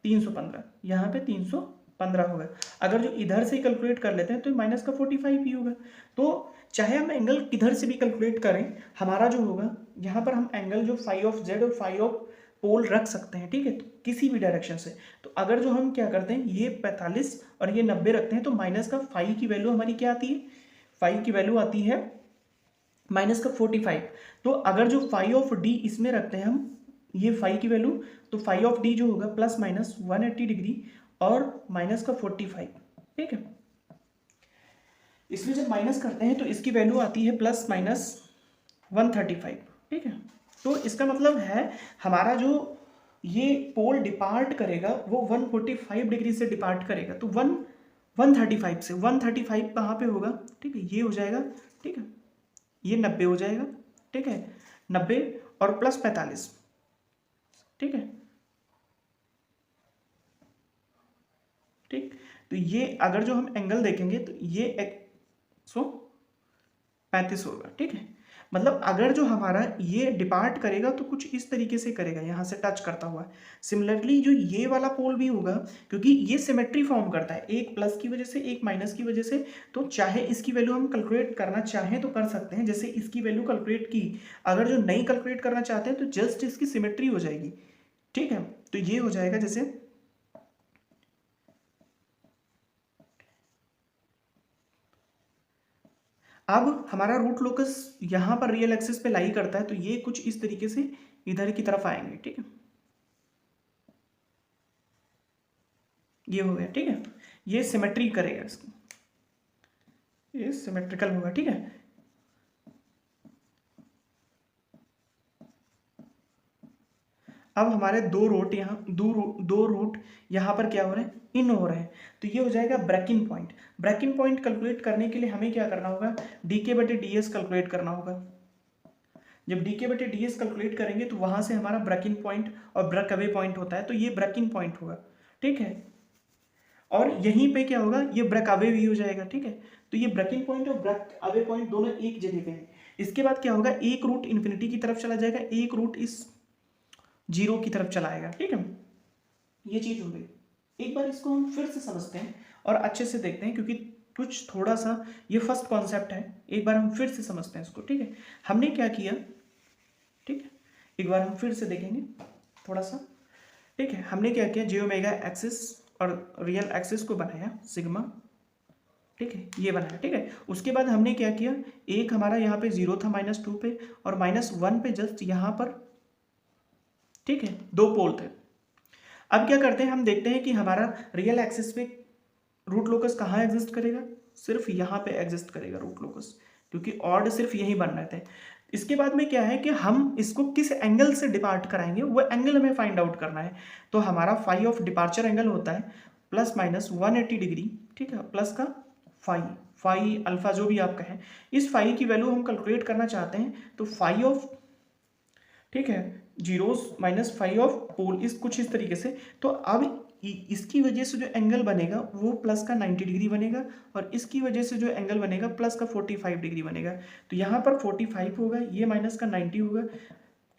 315, यहाँ पे 315 होगा। अगर जो इधर से कैलकुलेट कर लेते हैं तो माइनस का 45 ही होगा। तो चाहे हम एंगल किधर से भी कैलकुलेट करें, हमारा जो होगा यहाँ पर हम एंगल जो फाई ऑफ जेड और फाई ऑफ पोल रख सकते हैं। ठीक है, तो किसी भी डायरेक्शन से। तो अगर जो हम क्या करते हैं, ये 45 और ये 90 रखते हैं तो माइनस का फाई की वैल्यू हमारी क्या आती है, फाई की वैल्यू आती है माइनस का 45। तो अगर जो फाई ऑफ डी इसमें रखते हैं हम ये फाई की वैल्यू, तो फाई ऑफ डी जो होगा प्लस माइनस 180 डिग्री और माइनस का 45। ठीक है, इसमें जब माइनस करते हैं तो इसकी वैल्यू आती है प्लस माइनस 135। ठीक है, तो इसका मतलब है हमारा जो ये पोल डिपार्ट करेगा वो 145 डिग्री से डिपार्ट करेगा। तो 135 से 135 कहाँ पे होगा, ठीक है, ये हो जाएगा। ठीक है, ये 90 हो जाएगा। ठीक है, 90 और प्लस 45 ठीक है। ठीक, तो ये अगर जो हम एंगल देखेंगे तो ये 135 होगा। ठीक है, मतलब अगर जो हमारा ये डिपार्ट करेगा तो कुछ इस तरीके से करेगा, यहाँ से टच करता हुआ। सिमिलरली जो ये वाला पोल भी होगा, क्योंकि ये सिमेट्री फॉर्म करता है, एक प्लस की वजह से एक माइनस की वजह से, तो चाहे इसकी वैल्यू हम कैलकुलेट करना चाहें तो कर सकते हैं। जैसे इसकी वैल्यू कैलकुलेट की, अगर जो नहीं कैलकुलेट करना चाहते हैं तो जस्ट इसकी सिमेट्री हो जाएगी। ठीक है, तो ये हो जाएगा जैसे अब हमारा रूट लोकस यहाँ पर रियल एक्सिस पे लाई करता है, तो ये कुछ इस तरीके से इधर की तरफ आएंगे। ठीक है, ये हो गया। ठीक है, ये सिमेट्री करेगा इसको, ये सिमेट्रिकल होगा। ठीक है, अब हमारे दो रूट यहाँ दो रूट यहाँ पर क्या हो रहे हैं, इन हो रहे हैं, तो ये हो जाएगा breaking point. Breaking point calculate करने के लिए हमें क्या करना होगा, डी के बटे डी एस कैलकुलेट करना होगा। जब डी के बटे डी एस कैलकुलेट करेंगे तो वहां से हमारा ब्रेकिंग पॉइंट और ब्रेक अवे पॉइंट होता है, तो ये ब्रेकिंग पॉइंट होगा। ठीक है, और यहीं पे क्या होगा, ये ब्रेक अवे भी हो जाएगा। ठीक है, तो ये ब्रेकिंग पॉइंट और ब्रेक अवे पॉइंट दोनों एक जगह पे हैं। इसके बाद क्या होगा, एक रूट इन्फिनिटी की तरफ चला जाएगा, एक रूट इस जीरो की तरफ चला आएगा। ठीक है, ये चीज हो गई। एक बार इसको हम फिर से समझते हैं और अच्छे से देखते हैं, क्योंकि कुछ थोड़ा सा ये फर्स्ट कॉन्सेप्ट है, एक बार हम फिर से समझते हैं इसको। ठीक है, हमने क्या किया, ठीक है, एक बार हम फिर से देखेंगे थोड़ा सा। ठीक है, हमने क्या किया, जे ओमेगा एक्सिस और रियल एक्सिस को बनाया सिग्मा। ठीक है, ये बनाया। ठीक है, उसके बाद हमने क्या किया, एक हमारा यहाँ पे जीरो था -2 पे और -1 पे जस्ट यहाँ पर। ठीक है, दो पोल थे। अब क्या करते हैं, हम देखते हैं कि हमारा रियल एक्सिस पे रूट लोकस कहाँ एग्जिस्ट करेगा, सिर्फ यहाँ पे एग्जिस्ट करेगा रूट लोकस, क्योंकि ऑड सिर्फ यही बन रहे थे। इसके बाद में क्या है कि हम इसको किस एंगल से डिपार्ट कराएंगे, वो एंगल हमें फाइंड आउट करना है। तो हमारा फाई ऑफ डिपार्चर एंगल होता है ±180 डिग्री। ठीक है, प्लस का फाई अल्फा जो भी आप कहें, इस फाई की वैल्यू हम कैलकुलेट करना चाहते हैं, तो फाई ऑफ, ठीक है, जीरोस -फाई ऑफ पोल इस कुछ इस तरीके से। तो अब इसकी वजह से जो एंगल बनेगा वो प्लस का 90 डिग्री बनेगा, और इसकी वजह से जो एंगल बनेगा प्लस का 45 डिग्री बनेगा। तो यहाँ पर 45 होगा, ये माइनस का 90 होगा।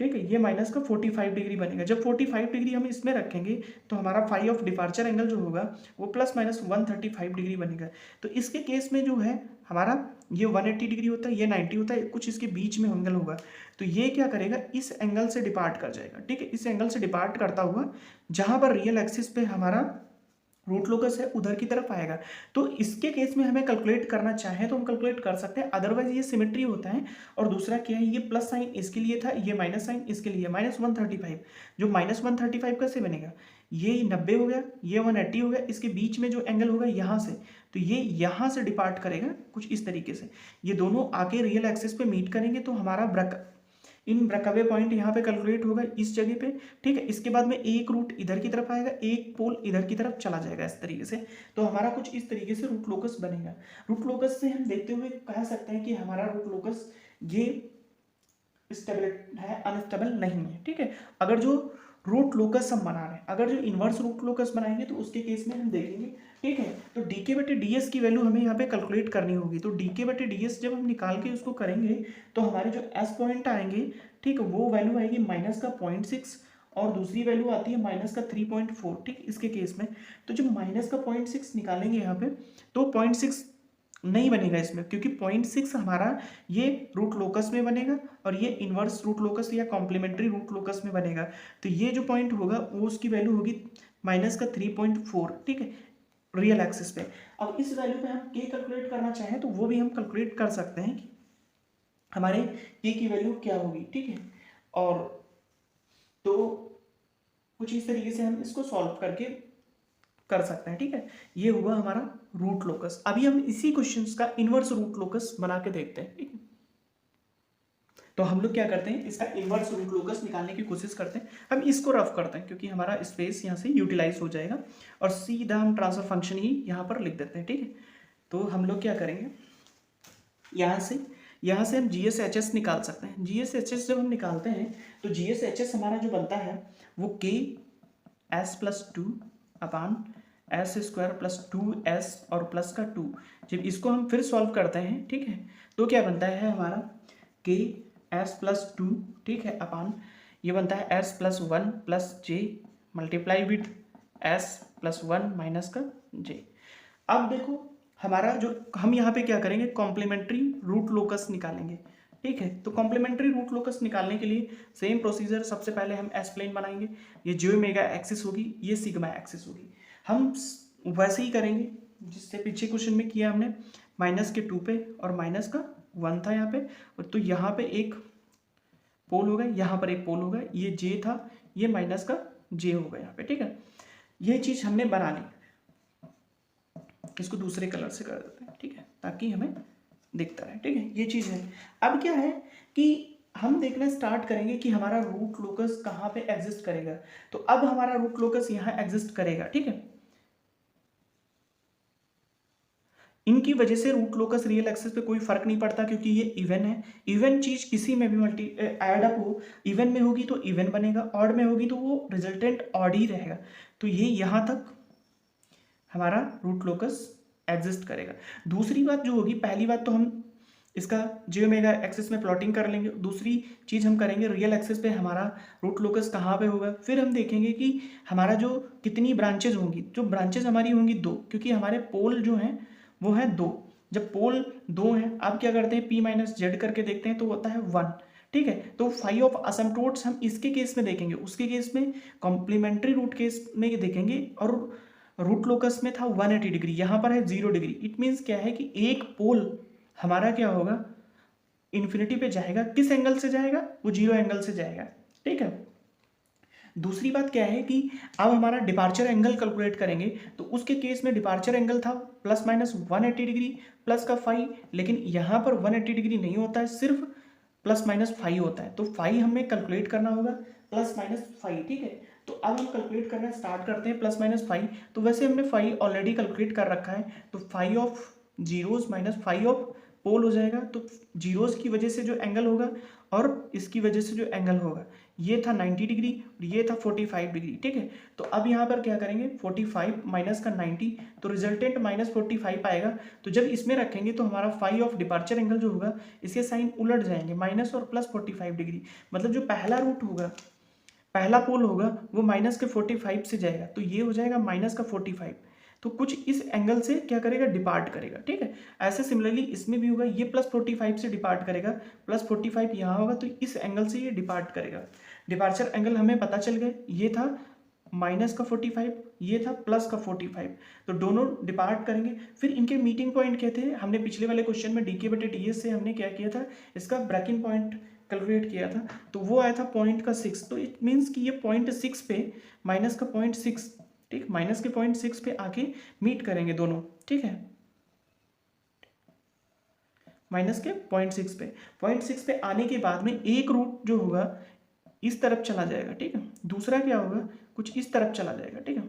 ठीक है, ये माइनस का 45 डिग्री बनेगा। जब 45 डिग्री हम इसमें रखेंगे तो हमारा फाई ऑफ डिपार्चर एंगल जो होगा वो ±135 डिग्री बनेगा। तो इसके केस में जो है हमारा ये 180 डिग्री होता है, ये 90 होता है, कुछ इसके बीच में एंगल होगा। तो ये क्या करेगा, इस एंगल से डिपार्ट कर जाएगा। ठीक है, इस एंगल से डिपार्ट करता हुआ जहां पर रियल एक्सिस पे हमारा रूट लोकस है उधर की तरफ आएगा। तो इसके केस में हमें कैलकुलेट करना चाहे तो हम कैलकुलेट कर सकते हैं, अदरवाइज ये सिमेट्री होता है। और दूसरा क्या है, ये प्लस साइन इसके लिए था, ये माइनस साइन इसके लिए, -135। जो -135 कैसे बनेगा, ये 90 हो गया, ये 180 हो गया, इसके बीच में जो एंगल होगा यहाँ से, तो ये यहाँ से डिपार्ट करेगा कुछ इस तरीके से। ये दोनों आके रियल एक्सिस पे मीट करेंगे, तो हमारा ब्रेक अवे पॉइंट यहाँ पे कैलकुलेट होगा इस जगह पे। ठीक है, इसके बाद में एक रूट इधर की तरफ आएगा, एक पोल इधर की तरफ चला जाएगा इस तरीके से। तो हमारा कुछ इस तरीके से रूट लोकस बनेगा। रूट लोकस से हम देखते हुए कह सकते हैं कि हमारा रूट लोकस ये स्टेबल है, अनस्टेबल नहीं है। ठीक है, अगर जो रूट लोकस हम बना रहे हैं, अगर जो इनवर्स रूट लोकस बनाएंगे तो उसके केस में हम देखेंगे। ठीक है, तो डी के बटे डी एस की वैल्यू हमें यहाँ पे कैलकुलेट करनी होगी। तो डी के बटे डी एस जब हम निकाल के उसको करेंगे तो हमारे जो एस पॉइंट आएंगे, ठीक है, वो वैल्यू आएगी -0.6 और दूसरी वैल्यू आती है -3.4। ठीक, इसके केस में तो जब -0.6 निकालेंगे यहाँ पे तो 0.6 नहीं बनेगा इसमें, क्योंकि 0.6 हमारा ये रूट लोकस में बनेगा और ये इनवर्स रूट लोकस या कॉम्प्लीमेंट्री रूट लोकस में बनेगा। तो ये जो पॉइंट होगा वो उसकी वैल्यू होगी -3.4। ठीक है, रियल एक्सिस पे। अब इस वैल्यू पे हम के कैलकुलेट करना चाहें तो वो भी हम कैलकुलेट कर सकते हैं कि हमारे के की वैल्यू क्या होगी। ठीक है, और तो कुछ इस तरीके से हम इसको सॉल्व करके कर सकते हैं। ठीक है, ये हुआ हमारा रूट लोकस। अभी हम इसी क्वेश्चंस का इनवर्स रूट लोकस बना के देखते हैं। ठीक है, तो हम लोग क्या करते हैं, इसका इनवर्स रूट लोकस निकालने की कोशिश करते हैं। हम इसको रफ करते हैं क्योंकि हमारा स्पेस यहाँ से यूटिलाइज हो जाएगा, और सीधा हम ट्रांसफर फंक्शन ही यहाँ पर लिख देते हैं। ठीक है, तो हम लोग क्या करेंगे, यहाँ से यहाँ से हम GSHS निकाल सकते हैं। GSHS जब हम निकालते हैं तो GSHS हमारा जो बनता है वो K S+2 अपान S² + 2S और प्लस का 2। जब इसको हम फिर सॉल्व करते हैं, ठीक है, तो क्या बनता है हमारा K S+2, ठीक है, अपान ये बनता है S+1 + J multiply with S+1 minus का J। अब देखो हमारा जो हम यहाँ पे क्या करेंगे, कॉम्प्लीमेंट्री रूट लोकस निकालेंगे, ठीक है। तो कॉम्प्लीमेंट्री रूट लोकस निकालने के लिए सेम प्रोसीजर, सबसे पहले हम एस प्लेन बनाएंगे, ये जो मेगा एक्सिस होगी ये सिग्मा एक्सिस होगी। हम वैसे ही करेंगे जिससे पीछे क्वेश्चन में किया हमने, -2 पे और -1 था यहाँ पे, तो यहाँ पे एक पोल होगा, यहाँ पर एक पोल होगा, ये जे था, ये -J होगा यहाँ पे, ठीक है। ये चीज़ हमने बना ली, इसको दूसरे कलर से कर देते हैं, ठीक है, ताकि हमें दिखता रहे, ठीक है, ये चीज़ है। अब क्या है कि हम देखना स्टार्ट करेंगे कि हमारा रूट लोकस कहाँ पे एग्जिस्ट करेगा। तो अब हमारा रूट लोकस यहाँ एग्जिस्ट करेगा, ठीक है। इनकी वजह से रूट लोकस रियल एक्सिस पे कोई फर्क नहीं पड़ता, क्योंकि ये इवन है। इवन चीज किसी में भी ऐड अप हो, इवन में होगी तो इवन बनेगा, ऑड में होगी तो वो रिजल्टेंट ऑड ही रहेगा। तो ये यहाँ तक हमारा रूट लोकस एग्जिस्ट करेगा। दूसरी बात जो होगी, पहली बात तो हम इसका जे ओमेगा एक्सिस में प्लॉटिंग कर लेंगे, दूसरी चीज़ हम करेंगे रियल एक्सिस पे हमारा रूट लोकस कहाँ पे होगा। फिर हम देखेंगे कि हमारा जो कितनी ब्रांचेज होंगी, जो ब्रांचेज हमारी होंगी 2, क्योंकि हमारे पोल जो हैं वो है 2। जब पोल 2 हैं, अब क्या करते हैं P-Z करके देखते हैं तो होता है 1, ठीक है। तो फाइव ऑफ असमटोट्स हम इसके केस में देखेंगे, उसके केस में कॉम्प्लीमेंट्री रूट केस में देखेंगे, और रूट लोकस में था 180 डिग्री, यहाँ पर है 0 डिग्री। इट मीन्स क्या है कि एक पोल हमारा क्या होगा, इन्फिनिटी पे जाएगा। किस एंगल से जाएगा, वो 0 एंगल से जाएगा, ठीक है। दूसरी बात क्या है कि अब हमारा डिपार्चर एंगल कैलकुलेट करेंगे, तो उसके केस में डिपार्चर एंगल था ±180 डिग्री प्लस का फाई, लेकिन यहाँ पर 180 डिग्री नहीं होता है, सिर्फ ±5 होता है। तो फाई हमें कैलकुलेट करना होगा ±5, ठीक है। तो अब हम कैलकुलेट करना स्टार्ट करते हैं +-5। तो वैसे हमने फाई ऑलरेडी कैलकुलेट कर रखा है, तो phi of zeros minus phi of pole हो जाएगा। तो जीरोस की वजह से जो एंगल होगा और इसकी वजह से जो एंगल होगा, ये था 90 डिग्री और ये था 45 डिग्री, ठीक है। तो अब यहाँ पर क्या करेंगे, 45 माइनस का 90, तो रिजल्टेंट -45 आएगा। तो जब इसमें रखेंगे तो हमारा फाई ऑफ डिपार्चर एंगल जो होगा, इसके साइन उलट जाएंगे, माइनस और +45 डिग्री। मतलब जो पहला रूट होगा, पहला पोल होगा, वो -45 से जाएगा, तो ये हो जाएगा -45। तो कुछ इस एंगल से क्या करेगा, डिपार्ट करेगा, ठीक है। ऐसे सिमिलरली इसमें भी होगा, ये +45 से डिपार्ट करेगा, +45 यहाँ होगा, तो इस एंगल से ये डिपार्ट करेगा। डिपार्चर एंगल हमें पता चल गए, ये था -45, ये था +45, तो दोनों डिपार्ट करेंगे। फिर इनके मीटिंग पॉइंट क्या थे, हमने पिछले वाले क्वेश्चन में dk/ds से हमने क्या किया था, इसका ब्रेकिंग पॉइंट कैलकुलेट किया था, तो वो आया था पॉइंट का 6। तो इट मीन्स कि ये 0.6 पे माइनस का 0.6, ठीक, माइनस के 0.6 पे आके मीट करेंगे दोनों, ठीक है, माइनस के 0.6 पे। 0.6 पे आने के बाद में एक रूट जो होगा इस तरफ चला जाएगा, ठीक है, दूसरा क्या होगा, कुछ इस तरफ चला जाएगा, ठीक है।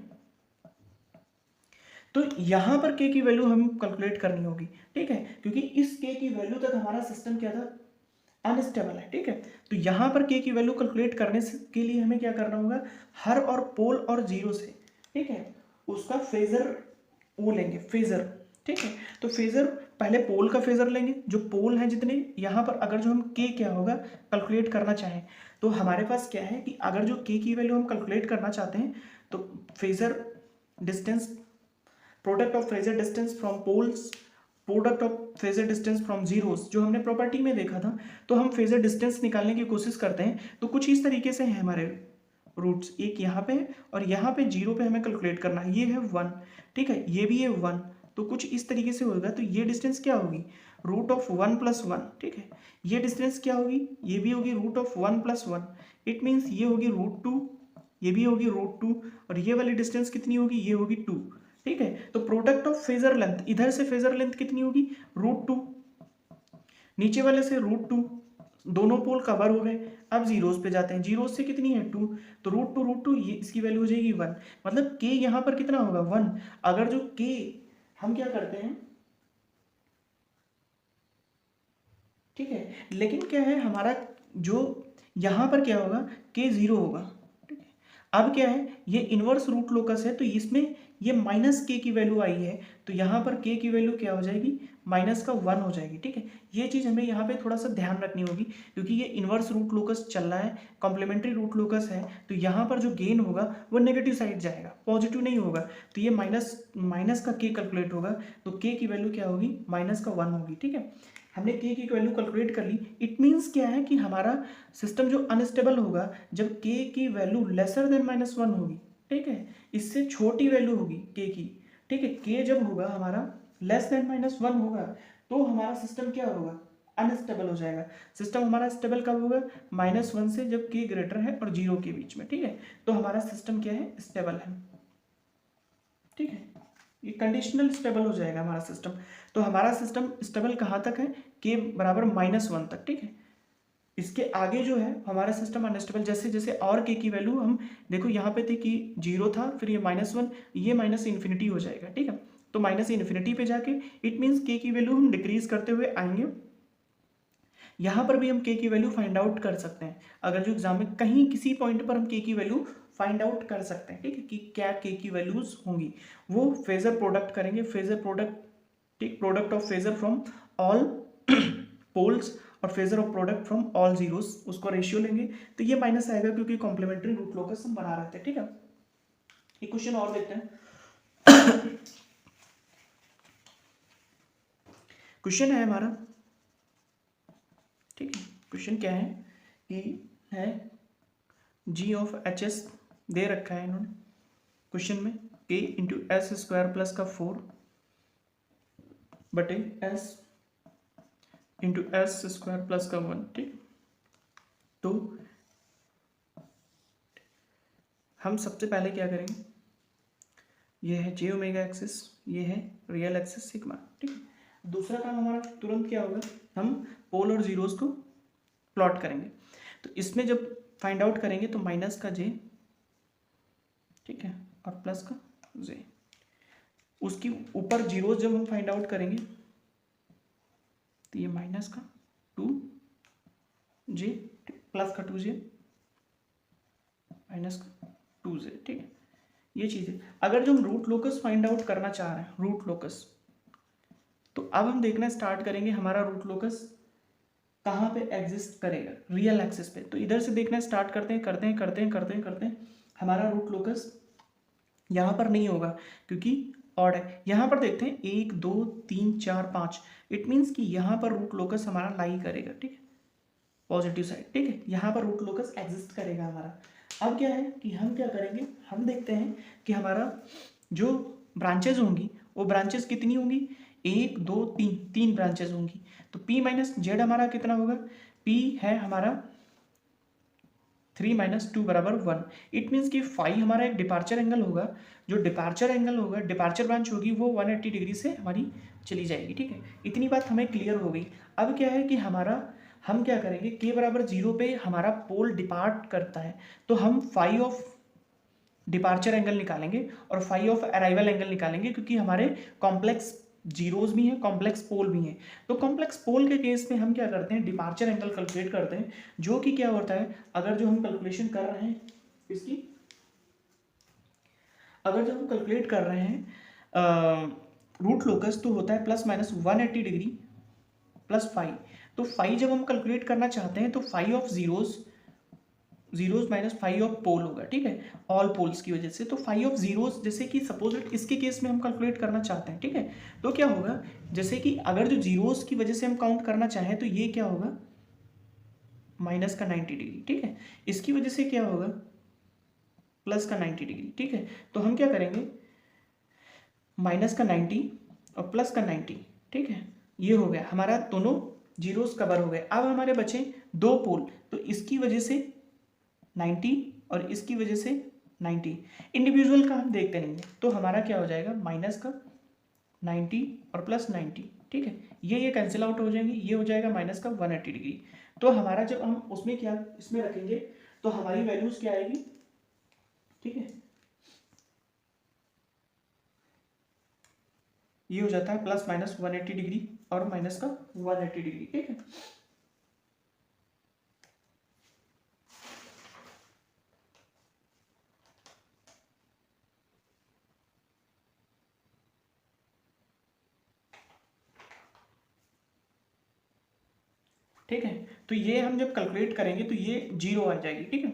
तो यहां पर k की वैल्यू हम कैलकुलेट करनी होगी, ठीक है, क्योंकि इस k की वैल्यू तक हमारा सिस्टम क्या था, अनस्टेबल है, ठीक है। तो यहां पर k की वैल्यू कैलकुलेट करने के लिए हमें क्या करना होगा, हर और पोल और जीरो से, ठीक है, उसका फेजर वो लेंगे, फेजर, ठीक है। तो फेजर पहले पोल का फेजर लेंगे, जो पोल है जितने यहाँ पर, अगर जो हम k क्या होगा कैलकुलेट करना चाहें, तो हमारे पास क्या है कि अगर जो k की वैल्यू हम कैलकुलेट करना चाहते हैं, तो phasor distance, product of phasor distance from poles, product of phasor distance from zeros, जो हमने प्रॉपर्टी में देखा था। तो हम फेजर डिस्टेंस निकालने की कोशिश करते हैं, तो कुछ इस तरीके से है हमारे रूट्स, एक यहाँ पे और यहाँ पे 0 पे हमें कैलकुलेट करना है, ये है 1, ठीक है, ये भी है 1, तो कुछ इस तरीके से होगा। तो ये डिस्टेंस क्या होगी, √1 + 1, ठीक है। ये डिस्टेंस क्या होगी, ये भी होगी √1 + 1, इट मीन्स ये होगी √2, ये भी होगी √2, और ये वाली डिस्टेंस कितनी होगी, ये होगी 2, ठीक है। तो प्रोडक्ट ऑफ फेजर लेंथ, इधर से फेजर लेंथ कितनी होगी, √2, नीचे वाले से √2, दोनों पोल कवर हो गए। अब जीरोस पे जाते हैं, जीरोस से कितनी है 2, तो √2 ये इसकी वैल्यू हो जाएगी 1, मतलब k यहाँ पर कितना होगा 1। अगर जो k हम क्या करते हैं, ठीक है। लेकिन क्या है हमारा जो यहाँ पर क्या होगा, के जीरो होगा, ठीक है। अब क्या है, ये इनवर्स रूट लोकस है तो इसमें ये माइनस के की वैल्यू आई है, तो यहाँ पर के की वैल्यू क्या हो जाएगी, माइनस का 1 हो जाएगी, ठीक है। ये चीज़ हमें यहाँ पे थोड़ा सा ध्यान रखनी होगी, क्योंकि ये इनवर्स रूट लोकस चल रहा है, कॉम्प्लीमेंट्री रूट लोकस है, तो यहाँ पर जो गेन होगा वो नेगेटिव साइड जाएगा, पॉजिटिव नहीं होगा, तो ये माइनस माइनस का के कैलकुलेट होगा, तो के की वैल्यू क्या होगी, माइनस का 1 होगी, ठीक है। हमने के की वैल्यू कैलकुलेट कर ली। इट मीन्स क्या है कि हमारा सिस्टम जो अनस्टेबल होगा जब के की वैल्यू लेसर देन -1 होगी, ठीक है, इससे छोटी वैल्यू होगी के की, ठीक है। के जब होगा हमारा लेस देन -1 होगा तो हमारा सिस्टम क्या होगा, अनस्टेबल हो जाएगा। सिस्टम हमारा स्टेबल कब होगा, -1 से जब के ग्रेटर है और 0 के बीच में, ठीक है, तो हमारा सिस्टम क्या है, स्टेबल है, ठीक है। ये कंडीशनल स्टेबल हो जाएगा हमारा सिस्टम। तो हमारा सिस्टम स्टेबल कहाँ तक है, के बराबर -1 तक, ठीक है। इसके आगे जो है हमारा सिस्टम अनस्टेबल, जैसे जैसे और के की वैल्यू हम देखो यहाँ पे थे कि 0 था, फिर ये -1, ये माइनस इन्फिनिटी हो जाएगा, ठीक है। तो माइनस इन्फिनिटी पे जाके इट मीन्स के की वैल्यू हम डिक्रीज करते हुए आएंगे। यहाँ पर भी हम के की वैल्यू फाइंड आउट कर सकते हैं, अगर जो एग्जाम में कहीं किसी पॉइंट पर हम के की वैल्यू फाइंड आउट कर सकते हैं, ठीक है, कि क्या के की वैल्यूज होंगी। वो फेजर प्रोडक्ट करेंगे, फेजर प्रोडक्ट, ठीक, product of phasor from all poles और phasor of product from all zeros, उसको रेशियो लेंगे, तो ये माइनस आएगा क्योंकि कॉम्प्लीमेंट्री रूट लोकस हम बना रहे थे, ठीक है। एक क्वेश्चन और देखते हैं। क्वेश्चन है हमारा, ठीक है, क्वेश्चन क्या है कि है जी ऑफ एच एस दे रखा है इन्होंने क्वेश्चन में, के इंटू एस स्क्वायर प्लस का 4 बटे S into S square plus का 1, ठीक। तो हम सबसे पहले क्या करेंगे, ये है जे ओमेगा एक्सिस, ये है रियल एक्सिस सिग्मा, ठीक है। दूसरा काम हमारा तुरंत क्या होगा, हम पोल और जीरोस को प्लॉट करेंगे। तो इसमें जब फाइंड आउट करेंगे तो माइनस का जे, ठीक है, और प्लस का जे, उसकी ऊपर जीरोस जब हम फाइंड आउट करेंगे तो ये माइनस का 2 जे प्लस का 2 जे माइनस का 2 जे, ठीक है। ये चीज़ है। अगर जो हम रूट लोकस फाइंड आउट करना चाह रहे हैं, रूट लोकस, तो अब हम देखना स्टार्ट करेंगे हमारा रूट लोकस कहाँ पे एग्जिस्ट करेगा, रियल एक्सिस पे। तो इधर से देखना स्टार्ट करते हैं करते हैं करते हैं करते हैं करते हैं, हमारा रूट लोकस यहाँ पर नहीं होगा क्योंकि ऑड है। यहाँ पर देखते हैं 1 2 3 4 5, इट मीन्स कि यहाँ पर रूट लोकस हमारा लाई करेगा, ठीक है, पॉजिटिव साइड, ठीक है, यहाँ पर रूट लोकस एग्जिस्ट करेगा हमारा। अब क्या है कि हम क्या करेंगे, हम देखते हैं कि हमारा जो ब्रांचेज होंगी वो ब्रांचेज कितनी होंगी, 1 2 3, 3 ब्रांचेज होंगी। तो P माइनस जेड हमारा कितना होगा, P है हमारा 3 माइनस 2 बराबर 1। इट मीन्स कि फाई हमारा एक डिपार्चर एंगल होगा, जो डिपार्चर एंगल होगा, डिपार्चर ब्रांच होगी वो 180 डिग्री से हमारी चली जाएगी, ठीक है। इतनी बात हमें क्लियर हो गई। अब क्या है कि हमारा हम क्या करेंगे, के बराबर 0 पे हमारा पोल डिपार्ट करता है, तो हम फाई ऑफ डिपार्चर एंगल निकालेंगे और फाई ऑफ अराइवल एंगल निकालेंगे, क्योंकि हमारे कॉम्प्लेक्स जीरोज भी हैं, कॉम्प्लेक्स पोल भी हैं। तो कॉम्प्लेक्स पोल के केस में हम क्या करते हैं, डिपार्चर एंगल कैलकुलेट करते हैं, जो कि क्या होता है, अगर जो हम कैलकुलेशन कर रहे हैं इसकी, अगर जब हम कैलकुलेट कर रहे हैं रूट लोकस, तो होता है ±180 डिग्री प्लस फाई। तो फाई जब हम कैलकुलेट करना चाहते हैं तो phi of zeros minus phi of pole होगा, ठीक है, ऑल पोल्स की वजह से। तो फाई ऑफ जीरोस, जैसे कि सपोज इसके केस में हम कैलकुलेट करना चाहते हैं, ठीक है, तो क्या होगा, जैसे कि अगर जो जीरोस की वजह से हम काउंट करना चाहें तो ये क्या होगा, माइनस का 90 डिग्री, ठीक है, इसकी वजह से क्या होगा, प्लस का 90 डिग्री, ठीक है। तो हम क्या करेंगे, माइनस का 90 और प्लस का 90, ठीक है, ये हो गया हमारा, दोनों जीरोस कवर हो गए। अब हमारे बचे दो पोल, तो इसकी वजह से 90 और इसकी वजह से 90, इंडिविजुअल का हम देखते नहीं है, तो हमारा क्या हो जाएगा, माइनस का 90 और प्लस 90, ठीक है, ये कैंसिल आउट हो जाएंगे, ये हो जाएगा माइनस का 180 डिग्री। तो हमारा जब हम उसमें क्या इसमें रखेंगे तो हमारी वैल्यूज क्या आएगी, ठीक है, ये हो जाता है ±180 डिग्री और माइनस का 180 डिग्री, ठीक है। ठीक है। तो ये हम जब कैलकुलेट करेंगे तो ये 0 आ जाएगी, ठीक है।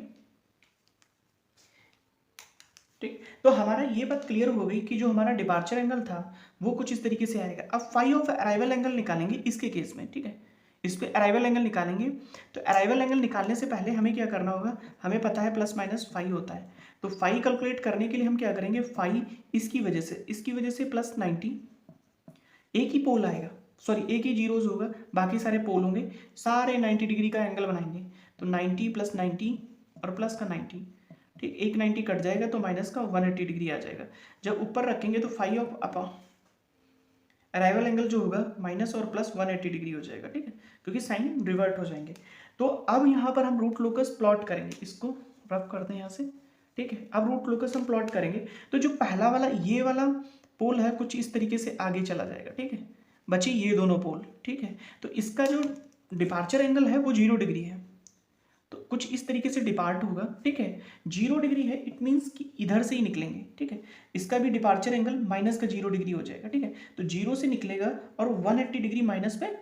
ठीक, तो हमारा ये बात क्लियर हो गई कि जो हमारा डिपार्चर एंगल था वो कुछ इस तरीके से आएगा। अब फाई ऑफ अराइवल एंगल निकालेंगे इसके केस में, ठीक है। इस पे अराइवल एंगल निकालेंगे। तो अराइवल एंगल निकालने से पहले हमें क्या करना होगा, हमें पता है प्लस माइनस फाई होता है। तो फाई कैलकुलेट करने के लिए हम क्या करेंगे, फाई इसकी वजह से प्लस 90, एक ही पोल आएगा, सॉरी एक ही जीरोज होगा, बाकी सारे पोल होंगे, सारे 90 डिग्री का एंगल बनाएंगे। तो 90 प्लस 90 और प्लस का 90, ठीक, एक 90 कट जाएगा तो माइनस का 180 डिग्री आ जाएगा। जब ऊपर रखेंगे तो phi of upon arrival angle जो होगा माइनस और प्लस 180 डिग्री हो जाएगा, ठीक है, क्योंकि साइन रिवर्ट हो जाएंगे। तो अब यहाँ पर हम रूट लोकस प्लॉट करेंगे, इसको रफ करते हैं यहाँ से, ठीक है। अब रूट लोकस हम प्लॉट करेंगे तो जो पहला वाला ये वाला पोल है कुछ इस तरीके से आगे चला जाएगा, ठीक है, बची ये दोनों पोल, ठीक है। तो इसका जो डिपार्चर एंगल है वो 0 डिग्री है, तो कुछ इस तरीके से डिपार्ट होगा, ठीक है। 0 डिग्री है, इट मीन्स कि इधर से ही निकलेंगे, ठीक है। इसका भी डिपार्चर एंगल माइनस का 0 डिग्री हो जाएगा, ठीक है। तो 0 से निकलेगा और 180 डिग्री माइनस पे,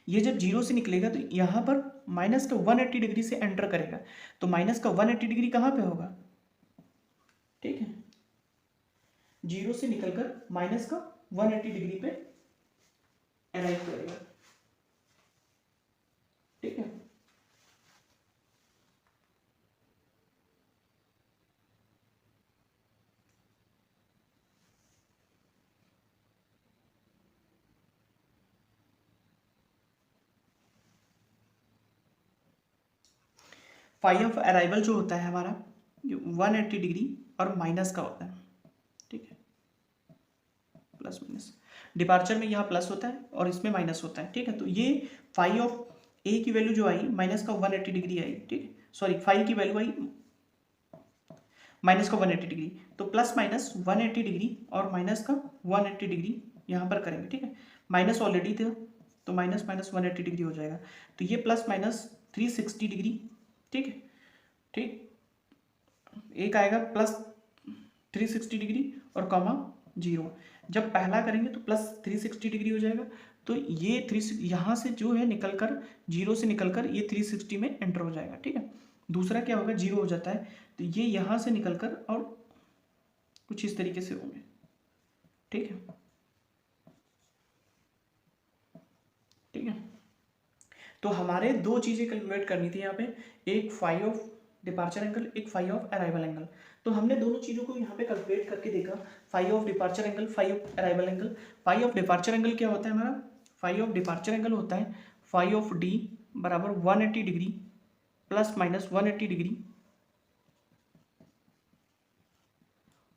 ये जब 0 से निकलेगा तो यहाँ पर माइनस का 180 डिग्री से एंटर करेगा, तो माइनस का 180 डिग्री कहाँ पे होगा, ठीक है, 0 से निकलकर माइनस का 180 डिग्री पे अराइव करेगा, ठीक है। फाई ऑफ अराइवल जो होता है हमारा 180 डिग्री और माइनस का होता है, ठीक है, प्लस माइनस। डिपार्चर में यहाँ प्लस होता है और इसमें माइनस होता है, ठीक है। तो ये फाई ऑफ ए की वैल्यू जो आई माइनस का 180 डिग्री आई, ठीक है, सॉरी फाई की वैल्यू आई माइनस का 180 डिग्री, तो प्लस माइनस 180 डिग्री और माइनस का 180 डिग्री यहाँ पर करेंगे, ठीक है। माइनस ऑलरेडी था तो माइनस माइनस 180 डिग्री हो जाएगा, तो ये प्लस माइनस 360 डिग्री, ठीक है, ठीक, एक आएगा प्लस 360 डिग्री और कॉमा 0। जब पहला करेंगे तो प्लस 360 डिग्री हो जाएगा, तो ये 3 यहाँ से जो है निकलकर 0 से निकलकर ये 360 में एंटर हो जाएगा, ठीक है। दूसरा क्या होगा, 0 हो जाता है, तो ये यहाँ से निकलकर और कुछ इस तरीके से होंगे, ठीक है, ठीक है। तो हमारे दो चीज़ें कैलकुलेट करनी थी यहाँ पे, एक फाई ऑफ डिपार्चर एंगल, एक फाई ऑफ अराइवल एंगल। तो हमने दोनों चीज़ों को यहाँ पे कैलकुलेट करके देखा, phi of departure angle, phi of arrival angle. Phi of departure angle क्या होता है हमारा, फाई ऑफ डिपार्चर एंगल होता है फाई ऑफ डी बराबर 180 डिग्री प्लस माइनस 180 डिग्री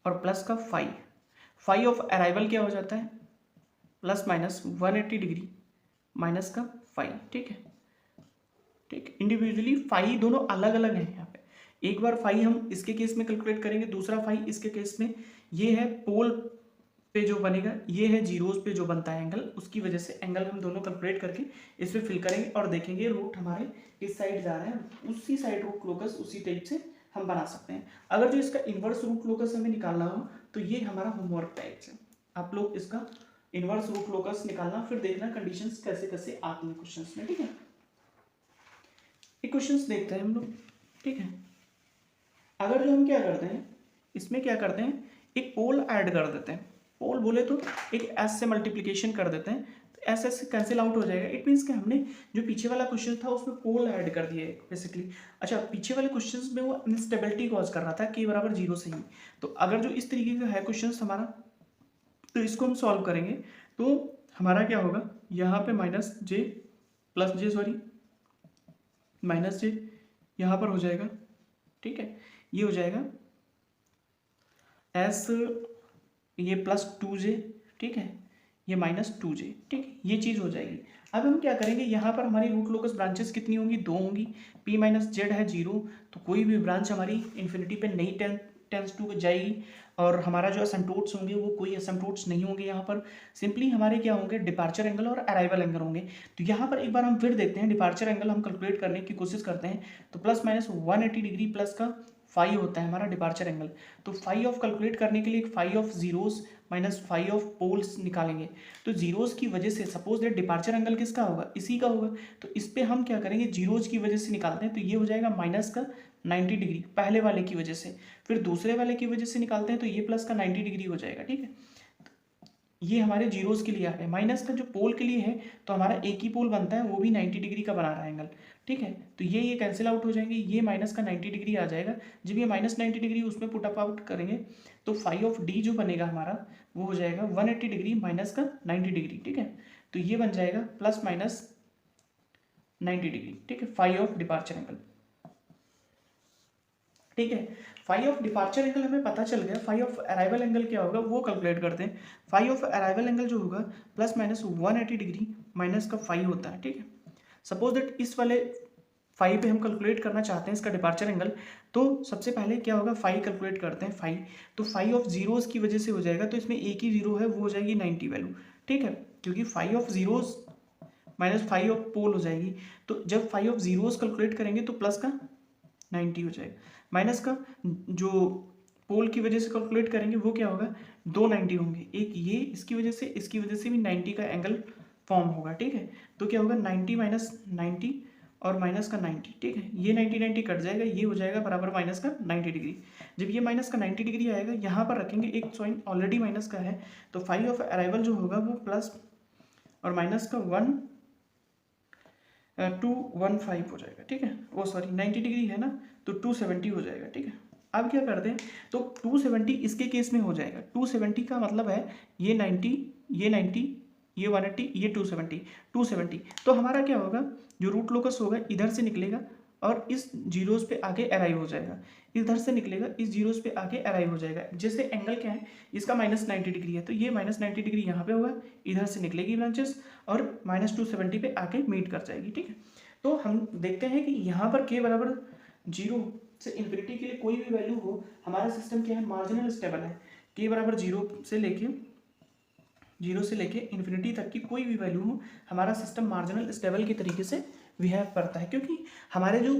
और प्लस का फाई। फाई ऑफ अराइवल क्या हो जाता है, प्लस माइनस 180 डिग्री माइनस का फाई, ठीक है, ठीक। इंडिविजुअली फाई दोनों अलग अलग हैं यहाँ पे, एक बार फाई हम इसके केस में कैलकुलेट करेंगे, दूसरा फाई इसके केस में। ये है पोल पे जो बनेगा, ये है जीरोस पे जो बनता है एंगल, उसकी वजह से एंगल हम दोनों कैलकुलेट करके इस पे फिल करेंगे और देखेंगे रूट हमारे इस साइड जा रहे हैं, उसी साइड रूट लोकस उसी टाइप से हम बना सकते हैं। अगर जो इसका इन्वर्स रूट लोकस हमें निकालना हो तो ये हमारा होमवर्क टाइप से, आप लोग इसका इन्वर्स रूट लोकस निकालना, फिर देखना कंडीशंस कैसे कैसे आती हैं क्वेश्चंस में, ठीक है। एक क्वेश्चंस देखते हैं हम लोग, ठीक है। अगर जो हम क्या करते हैं, इसमें क्या करते हैं, एक पोल ऐड कर देते हैं, पोल बोले तो एक एस से मल्टीप्लिकेशन कर देते हैं, तो एस एस कैंसिल आउट हो जाएगा। इट मीन्स कि हमने जो पीछे वाला क्वेश्चन था उसमें पोल ऐड कर दिया है बेसिकली। अच्छा, पीछे वाले क्वेश्चंस में वो अनस्टेबिलिटी कॉज कर रहा था कि बराबर 0 से ही। तो अगर जो इस तरीके का है क्वेश्चन हमारा, तो इसको हम सॉल्व करेंगे तो हमारा क्या होगा, यहाँ पे माइनस जे प्लस जे, सॉरी माइनस जे यहाँ पर हो जाएगा, ठीक है, ये हो जाएगा एस, ये प्लस 2j, ठीक है, ये माइनस 2j, ठीक है, ये चीज़ हो जाएगी। अब हम क्या करेंगे, यहाँ पर हमारी रूट लोकस ब्रांचेस कितनी होंगी, 2 होंगी। p माइनस जेड है 0, तो कोई भी ब्रांच हमारी इन्फिनिटी पे नहीं टेंस टू जाएगी, और हमारा जो एसिम्प्टोट्स होंगे वो कोई एसिम्प्टोट्स नहीं होंगे यहाँ पर, सिंपली हमारे क्या होंगे, डिपार्चर एंगल और अराइवल एंगल होंगे। तो यहाँ पर एक बार हम फिर देखते हैं, डिपार्चर एंगल हम कैलकुलेट करने की कोशिश करते हैं, तो प्लस माइनस 180 डिग्री प्लस का फाई होता है हमारा डिपार्चर एंगल। तो फाई ऑफ कैलकुलेट करने के लिए phi of zeros minus phi of poles निकालेंगे। तो जीरोस की वजह से सपोज दैट डिपार्चर एंगल किसका होगा, इसी का होगा, तो इस पे हम क्या करेंगे, जीरोस की वजह से निकालते हैं। तो ये हो जाएगा माइनस का 90 डिग्री पहले वाले की वजह से, फिर दूसरे वाले की वजह से निकालते हैं तो ये प्लस का 90 डिग्री हो जाएगा। ठीक है, ये हमारे जीरोस के लिए आ गए। माइनस का जो पोल के लिए है तो हमारा एक ही पोल बनता है, वो भी 90 डिग्री का बना रहा है एंगल। ठीक है, तो ये कैंसिल आउट हो जाएंगे, ये माइनस का 90 डिग्री आ जाएगा। जब ये माइनस 90 डिग्री उसमें पुट अप आउट करेंगे तो फाई ऑफ डी जो बनेगा हमारा वो हो जाएगा 180 डिग्री माइनस का 90 डिग्री। ठीक है, तो ये बन जाएगा प्लस माइनस 90 डिग्री। ठीक है, फाई ऑफ डिपार्चर एंगल। ठीक है, फाई ऑफ डिपार्चर एंगल हमें पता चल गया। फाई ऑफ अराइवल एंगल क्या होगा वो कैलकुलेट करते हैं। फाई ऑफ अराइवल एंगल जो होगा प्लस माइनस 180 डिग्री माइनस का फाई होता है। ठीक है, सपोज दैट इस वाले फाई पे हम कैलकुलेट करना चाहते हैं इसका डिपार्चर एंगल, तो सबसे पहले क्या होगा, फाई कैलकुलेट करते हैं। फाई तो फाई ऑफ जीरोस की वजह से हो जाएगा, तो इसमें एक ही जीरो है वो हो जाएगी 90 वैल्यू। ठीक है, क्योंकि phi of zeros minus phi of pole हो जाएगी, तो जब फाई ऑफ जीरोस कैलकुलेट करेंगे तो प्लस का 90 हो जाएगा, माइनस का जो पोल की वजह से कैलकुलेट करेंगे वो क्या होगा, 290 होंगे। एक ये इसकी वजह से भी 90 का एंगल फॉर्म होगा। ठीक है, तो क्या होगा 90 माइनस 90 और माइनस का 90। ठीक है, ये 90 कट जाएगा, ये हो जाएगा बराबर माइनस का 90 डिग्री। जब ये माइनस का 90 डिग्री आएगा यहाँ पर रखेंगे एक साइन ऑलरेडी माइनस का है, तो फाई ऑफ अराइवल जो होगा वो प्लस और माइनस का 215 हो जाएगा। ठीक है, वो सॉरी 90 डिग्री है ना, तो 270 हो जाएगा। ठीक है, अब क्या करते हैं, तो 270 इसके केस में हो जाएगा। 270 का मतलब है ये 90 ये 90 ये 180 ये 270 तो हमारा क्या होगा, जो रूट लोकस होगा इधर से निकलेगा और इस जीरोस पे आगे अराइव हो जाएगा, इधर से निकलेगा इस जीरोस पे आगे अराइव हो जाएगा। जैसे एंगल क्या है इसका माइनस 90 डिग्री है, तो ये माइनस 90 डिग्री यहाँ पे होगा, इधर से निकलेगी ब्रांचेस और माइनस 270 पे आके मीट कर जाएगी। ठीक है, तो हम देखते हैं कि यहाँ पर के बराबर 0 से इन्फिनिटी के लिए कोई भी वैल्यू हो, हमारा सिस्टम क्या है, मार्जिनल स्टेबल है। के बराबर 0 से लेके इन्फिनिटी तक की कोई भी वैल्यू हो, हमारा सिस्टम मार्जिनल स्टेबल के तरीके से बिहेव करता है, क्योंकि हमारे जो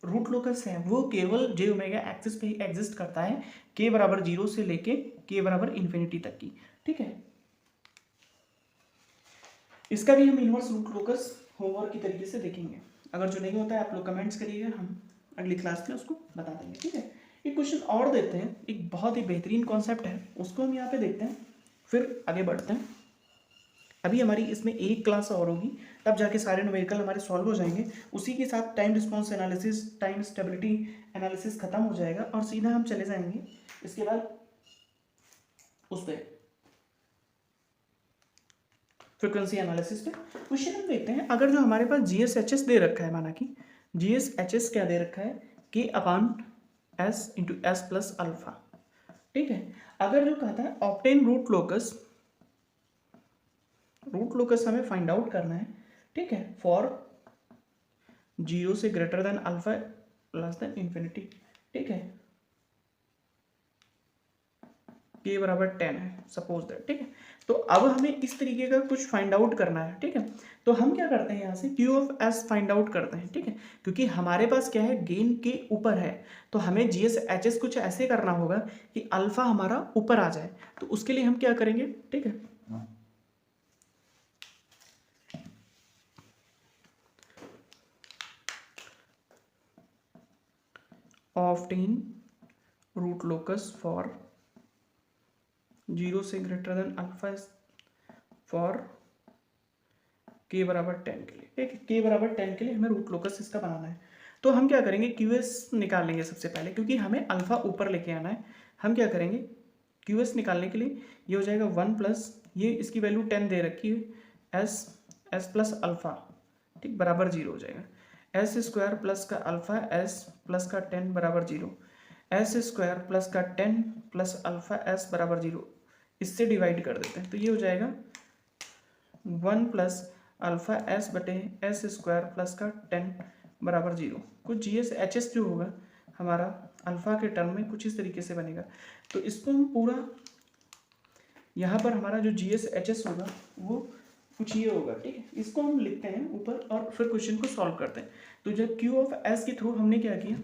रूट लोकस है वो केवल जे ओमेगा एक्सिस पे ही एग्जिस्ट करता है, के बराबर 0 से लेके के बराबर इन्फिनिटी तक की। ठीक है, इसका भी हम इनवर्स रूट लोकस होमवर्क की तरीके से देखेंगे। अगर जो नहीं होता है आप लोग कमेंट्स करिएगा, हम अगली क्लास में उसको बता देंगे। ठीक है, एक क्वेश्चन और देते हैं, एक बहुत ही बेहतरीन कॉन्सेप्ट है, उसको हम यहाँ पे देखते हैं फिर आगे बढ़ते हैं। अभी हमारी इसमें एक क्लास और होगी, तब जाके सारे न्यूमेरिकल हमारे सॉल्व हो जाएंगे। उसी के साथ time response analysis, time stability analysis खत्म हो जाएगा और सीधा हम चले जाएंगे इसके बाद उस पर फ्रीक्वेंसी एनालिसिस पे। क्वेश्चन हम देखते हैं, अगर जो हमारे पास GSHS दे रखा है, माना कि GSHS क्या दे रखा है, K अपान S into S plus alpha. ठीक है, अगर जो कहता है ऑब्टेन रूट लोकस हमें फाइंड आउट करना है। ठीक है, फॉर 0 से greater than alpha plus then infinity. ठीक है, के बराबर 10 है सपोज दैट। ठीक है, तो अब हमें इस तरीके का कुछ फाइंड आउट करना है। ठीक है, तो हम क्या करते हैं, यहाँ से Q of S find out करते हैं। ठीक है, क्योंकि हमारे पास क्या है, गेन के ऊपर है, तो हमें GSHS कुछ ऐसे करना होगा कि अल्फा हमारा ऊपर आ जाए। तो उसके लिए हम क्या करेंगे, ठीक है, ऑब्टेन रूट लोकस फॉर 0 से ग्रेटर देन अल्फा फॉर के बराबर 10 के लिए। ठीक है, के बराबर 10 के लिए हमें रूट लोकस इसका बनाना है। तो हम क्या करेंगे, QS निकाल लेंगे सबसे पहले, क्योंकि हमें अल्फा ऊपर लेके आना है। हम क्या करेंगे, QS निकालने के लिए ये हो जाएगा 1 प्लस, ये इसकी वैल्यू 10 दे रखी है, S प्लस अल्फा, ठीक, बराबर 0 हो जाएगा। S स्क्वायर प्लस का अल्फा S प्लस का 10 बराबर 0, S स्क्वायर प्लस का 10 प्लस अल्फा S बराबर 0, इससे डिवाइड कर देते हैं, तो ये हो जाएगा 1 प्लस अल्फा S बटे S स्क्वायर प्लस का 10 बराबर 0। कुछ GSHS जो होगा हमारा अल्फा के टर्म में कुछ इस तरीके से बनेगा। तो इसको हम पूरा यहाँ पर हमारा जो GSHS होगा वो कुछ ये होगा। ठीक है, इसको हम लिखते हैं ऊपर और फिर क्वेश्चन को सॉल्व करते हैं। तो जब Q ऑफ S के थ्रू हमने क्या किया,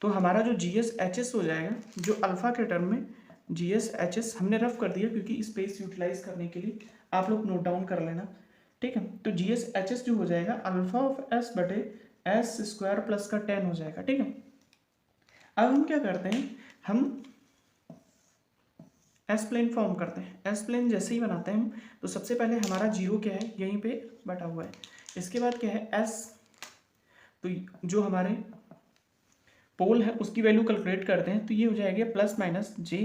तो हमारा जो जी एस एच एस हो जाएगा, जो अल्फ़ा के टर्म में जी एस एच एस हमने रफ कर दिया क्योंकि स्पेस यूटिलाइज करने के लिए, आप लोग नोट डाउन कर लेना, ठीक है। तो जी एस एच एस जो हो जाएगा अल्फ़ा ऑफ एस बटे एस स्क्वायर प्लस का 10 हो जाएगा, ठीक है। अब हम क्या करते हैं, हम एस प्लेन फॉर्म करते हैं। एस प्लेन जैसे ही बनाते हैं हम, तो सबसे पहले हमारा जीरो क्या है, यहीं पे बटा हुआ है। इसके बाद क्या है एस, तो जो हमारे पोल है उसकी वैल्यू कैलकुलेट करते हैं, तो ये हो जाएगा प्लस माइनस जे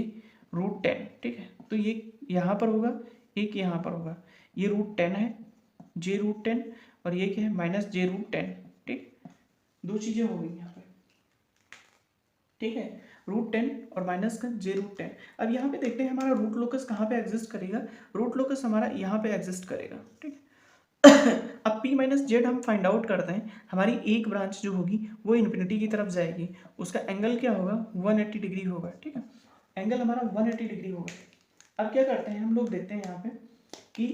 रूट 10, ठीक है। तो ये यहाँ पर होगा, एक यहाँ पर होगा, ये रूट 10 है, जे रूट 10, और ये क्या है माइनस जे रूट 10, ठीक। दो चीज़ें हो गई यहाँ पे, ठीक है, रूट 10 और माइनस का जे रूट 10। अब यहाँ पे देखते हैं हमारा रूट लोकस कहाँ पे एग्जिस्ट करेगा, रूट लोकस हमारा यहाँ पे एग्जिस्ट करेगा, ठीक। अब p माइनस जेड हम फाइंड आउट करते हैं, हमारी एक ब्रांच जो होगी वो इन्फिनिटी की तरफ जाएगी, उसका एंगल क्या होगा 180 डिग्री होगा, ठीक है, एंगल हमारा 180 डिग्री होगा। अब क्या करते हैं हम लोग, देखते हैं यहाँ पे कि,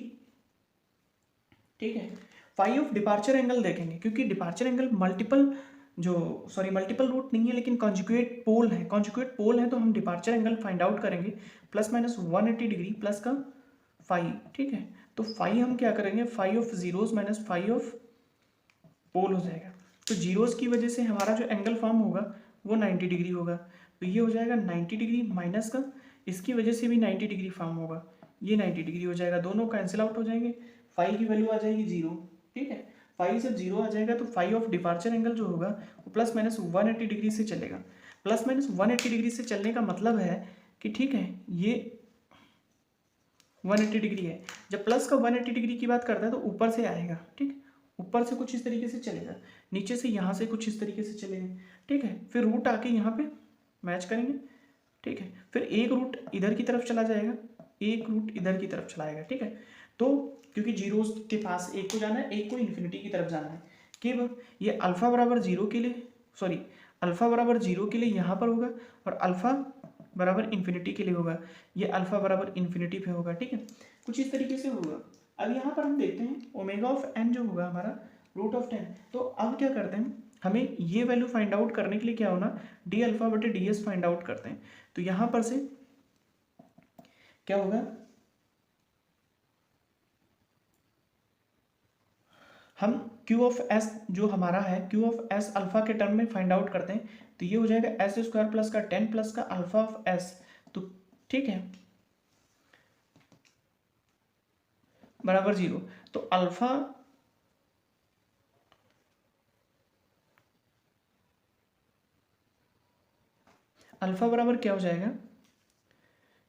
ठीक है, फाई ऑफ डिपार्चर एंगल देखेंगे, क्योंकि डिपार्चर एंगल मल्टीपल रूट नहीं है लेकिन कॉन्जुगेट पोल है, कॉन्जुगेट पोल है, तो हम डिपार्चर एंगल फाइंड आउट करेंगे प्लस माइनस 180 डिग्री प्लस का फाई, ठीक है। तो फाई हम क्या करेंगे, phi of zeros minus phi of pole हो जाएगा। तो जीरोस की वजह से हमारा जो एंगल फॉर्म होगा वो 90 डिग्री होगा, तो ये हो जाएगा 90 डिग्री माइनस का, इसकी वजह से भी 90 डिग्री फॉर्म होगा, ये 90 डिग्री हो जाएगा, दोनों कैंसिल आउट हो जाएंगे, फाई की वैल्यू आ जाएगी 0, ठीक है। फाई से 0 आ जाएगा, तो फाई ऑफ डिपार्चर एंगल जो होगा वो प्लस माइनस 180 डिग्री से चलेगा। प्लस माइनस 180 डिग्री से चलने का मतलब है कि, ठीक है, ये 180 डिग्री है। जब प्लस का 180 डिग्री की बात करता है तो ऊपर से आएगा, ठीक, ऊपर से कुछ इस तरीके से चलेगा, नीचे से यहाँ से कुछ इस तरीके से चलेगा, ठीक है। फिर रूट आके यहाँ पे मैच करेंगे, ठीक है, फिर एक रूट इधर की तरफ चला जाएगा, एक रूट इधर की तरफ चलाएगा, ठीक है। तो क्योंकि जीरो के पास एक को जाना है, एक को इन्फिनिटी की तरफ जाना है, कि ये अल्फा बराबर जीरो के लिए, अल्फा बराबर जीरो के लिए यहाँ पर होगा, और अल्फा बराबर इन्फिनिटी के लिए होगा, ये अल्फा बराबर इन्फिनिटी पे होगा, ठीक है, कुछ इस तरीके से होगा। अब यहाँ पर हम देखते हैं ओमेगा ऑफ एन जो होगा हमारा रूट ऑफ 10। तो अब क्या करते हैं, हमें ये वैल्यू फाइंड आउट करने के लिए क्या होना, डी अल्फा बटे डी एस फाइंड आउट करते हैं। तो यहाँ पर से क्या होगा, हम क्यू ऑफ एस जो हमारा है, क्यू ऑफ एस अल्फा के टर्म में फाइंड आउट करते हैं, तो ये हो जाएगा एस स्क्वायर प्लस का 10 प्लस का अल्फा ऑफ एस, तो ठीक है, बराबर 0। तो अल्फा बराबर क्या हो जाएगा,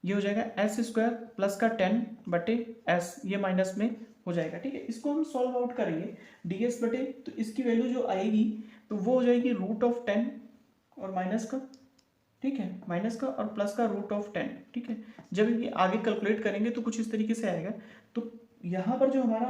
ये हो जाएगा एस स्क्वायर प्लस का 10 बटे एस, ये माइनस में हो जाएगा, ठीक है। इसको हम सॉल्व आउट करेंगे डी एस बटे, तो इसकी वैल्यू जो आएगी तो वो हो जाएगी रूट ऑफ 10 और माइनस का, ठीक है, माइनस का और प्लस का रूट ऑफ 10, ठीक है। जब ये आगे कैलकुलेट करेंगे तो कुछ इस तरीके से आएगा, तो यहाँ पर जो हमारा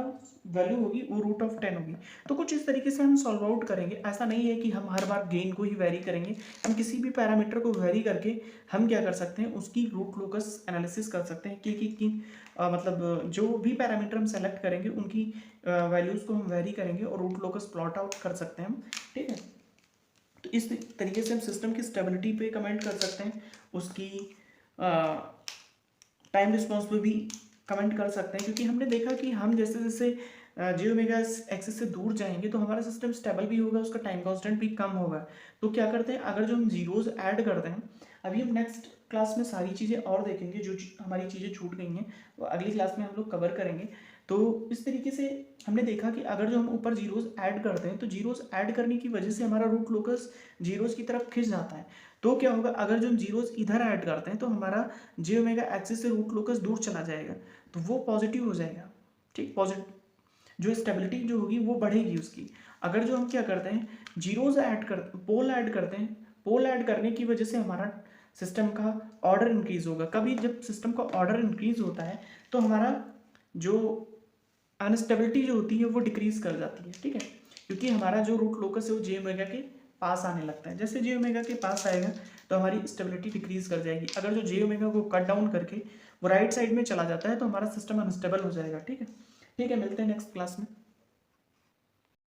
वैल्यू होगी वो रूट ऑफ 10 होगी। तो कुछ इस तरीके से हम सॉल्व आउट करेंगे, ऐसा नहीं है कि हम हर बार गेन को ही वेरी करेंगे, हम किसी भी पैरामीटर को वेरी करके हम क्या कर सकते हैं, उसकी रूट लोकस एनालिसिस कर सकते हैं कि मतलब जो भी पैरामीटर हम सेलेक्ट करेंगे उनकी वैल्यूज़ को हम वेरी करेंगे और रूट लोकस प्लॉट आउट कर सकते हैं हम, ठीक है। तो इस तरीके से हम सिस्टम की स्टेबिलिटी पे कमेंट कर सकते हैं, उसकी टाइम रिस्पॉन्स पे भी कमेंट कर सकते हैं, क्योंकि हमने देखा कि हम जैसे जैसे जे ओमेगा एक्सिस से दूर जाएंगे तो हमारा सिस्टम स्टेबल भी होगा, उसका टाइम कांस्टेंट भी कम होगा। तो क्या करते हैं, अगर जो हम जीरोज ऐड करते हैं, अभी हम नेक्स्ट क्लास में सारी चीज़ें और देखेंगे, जो हमारी चीज़ें छूट गई हैं वो अगली क्लास में हम लोग कवर करेंगे। तो इस तरीके से हमने देखा कि अगर जो हम ऊपर जीरोज ऐड करते हैं तो जीरोज ऐड करने की वजह से हमारा रूट लोकस जीरोज की तरफ खिंच जाता है। तो क्या होगा, अगर जो हम जीरोज इधर ऐड करते हैं तो हमारा जे ओमेगा एक्सिस से रूट लोकस दूर चला जाएगा, तो वो पॉजिटिव हो जाएगा, ठीक, पॉजिटिव जो स्टेबिलिटी जो होगी वो बढ़ेगी उसकी। अगर जो हम क्या करते हैं, जीरोज ऐड कर पोल ऐड करते हैं, पोल ऐड करने की वजह से हमारा सिस्टम का ऑर्डर इंक्रीज होगा। कभी जब सिस्टम का ऑर्डर इंक्रीज होता है तो हमारा जो अनस्टेबिलिटी जो होती है वो डिक्रीज कर जाती है, ठीक है, क्योंकि हमारा जो रूट लोकस है वो जे ओमेगा के पास आने लगता है। जैसे जे ओमेगा के पास आएगा तो हमारी स्टेबिलिटी डिक्रीज कर जाएगी। अगर जो जे ओमेगा को कट डाउन करके वो राइट साइड में चला जाता है तो हमारा सिस्टम अनस्टेबल हो जाएगा, ठीक है। ठीक है, मिलते हैं नेक्स्ट क्लास में।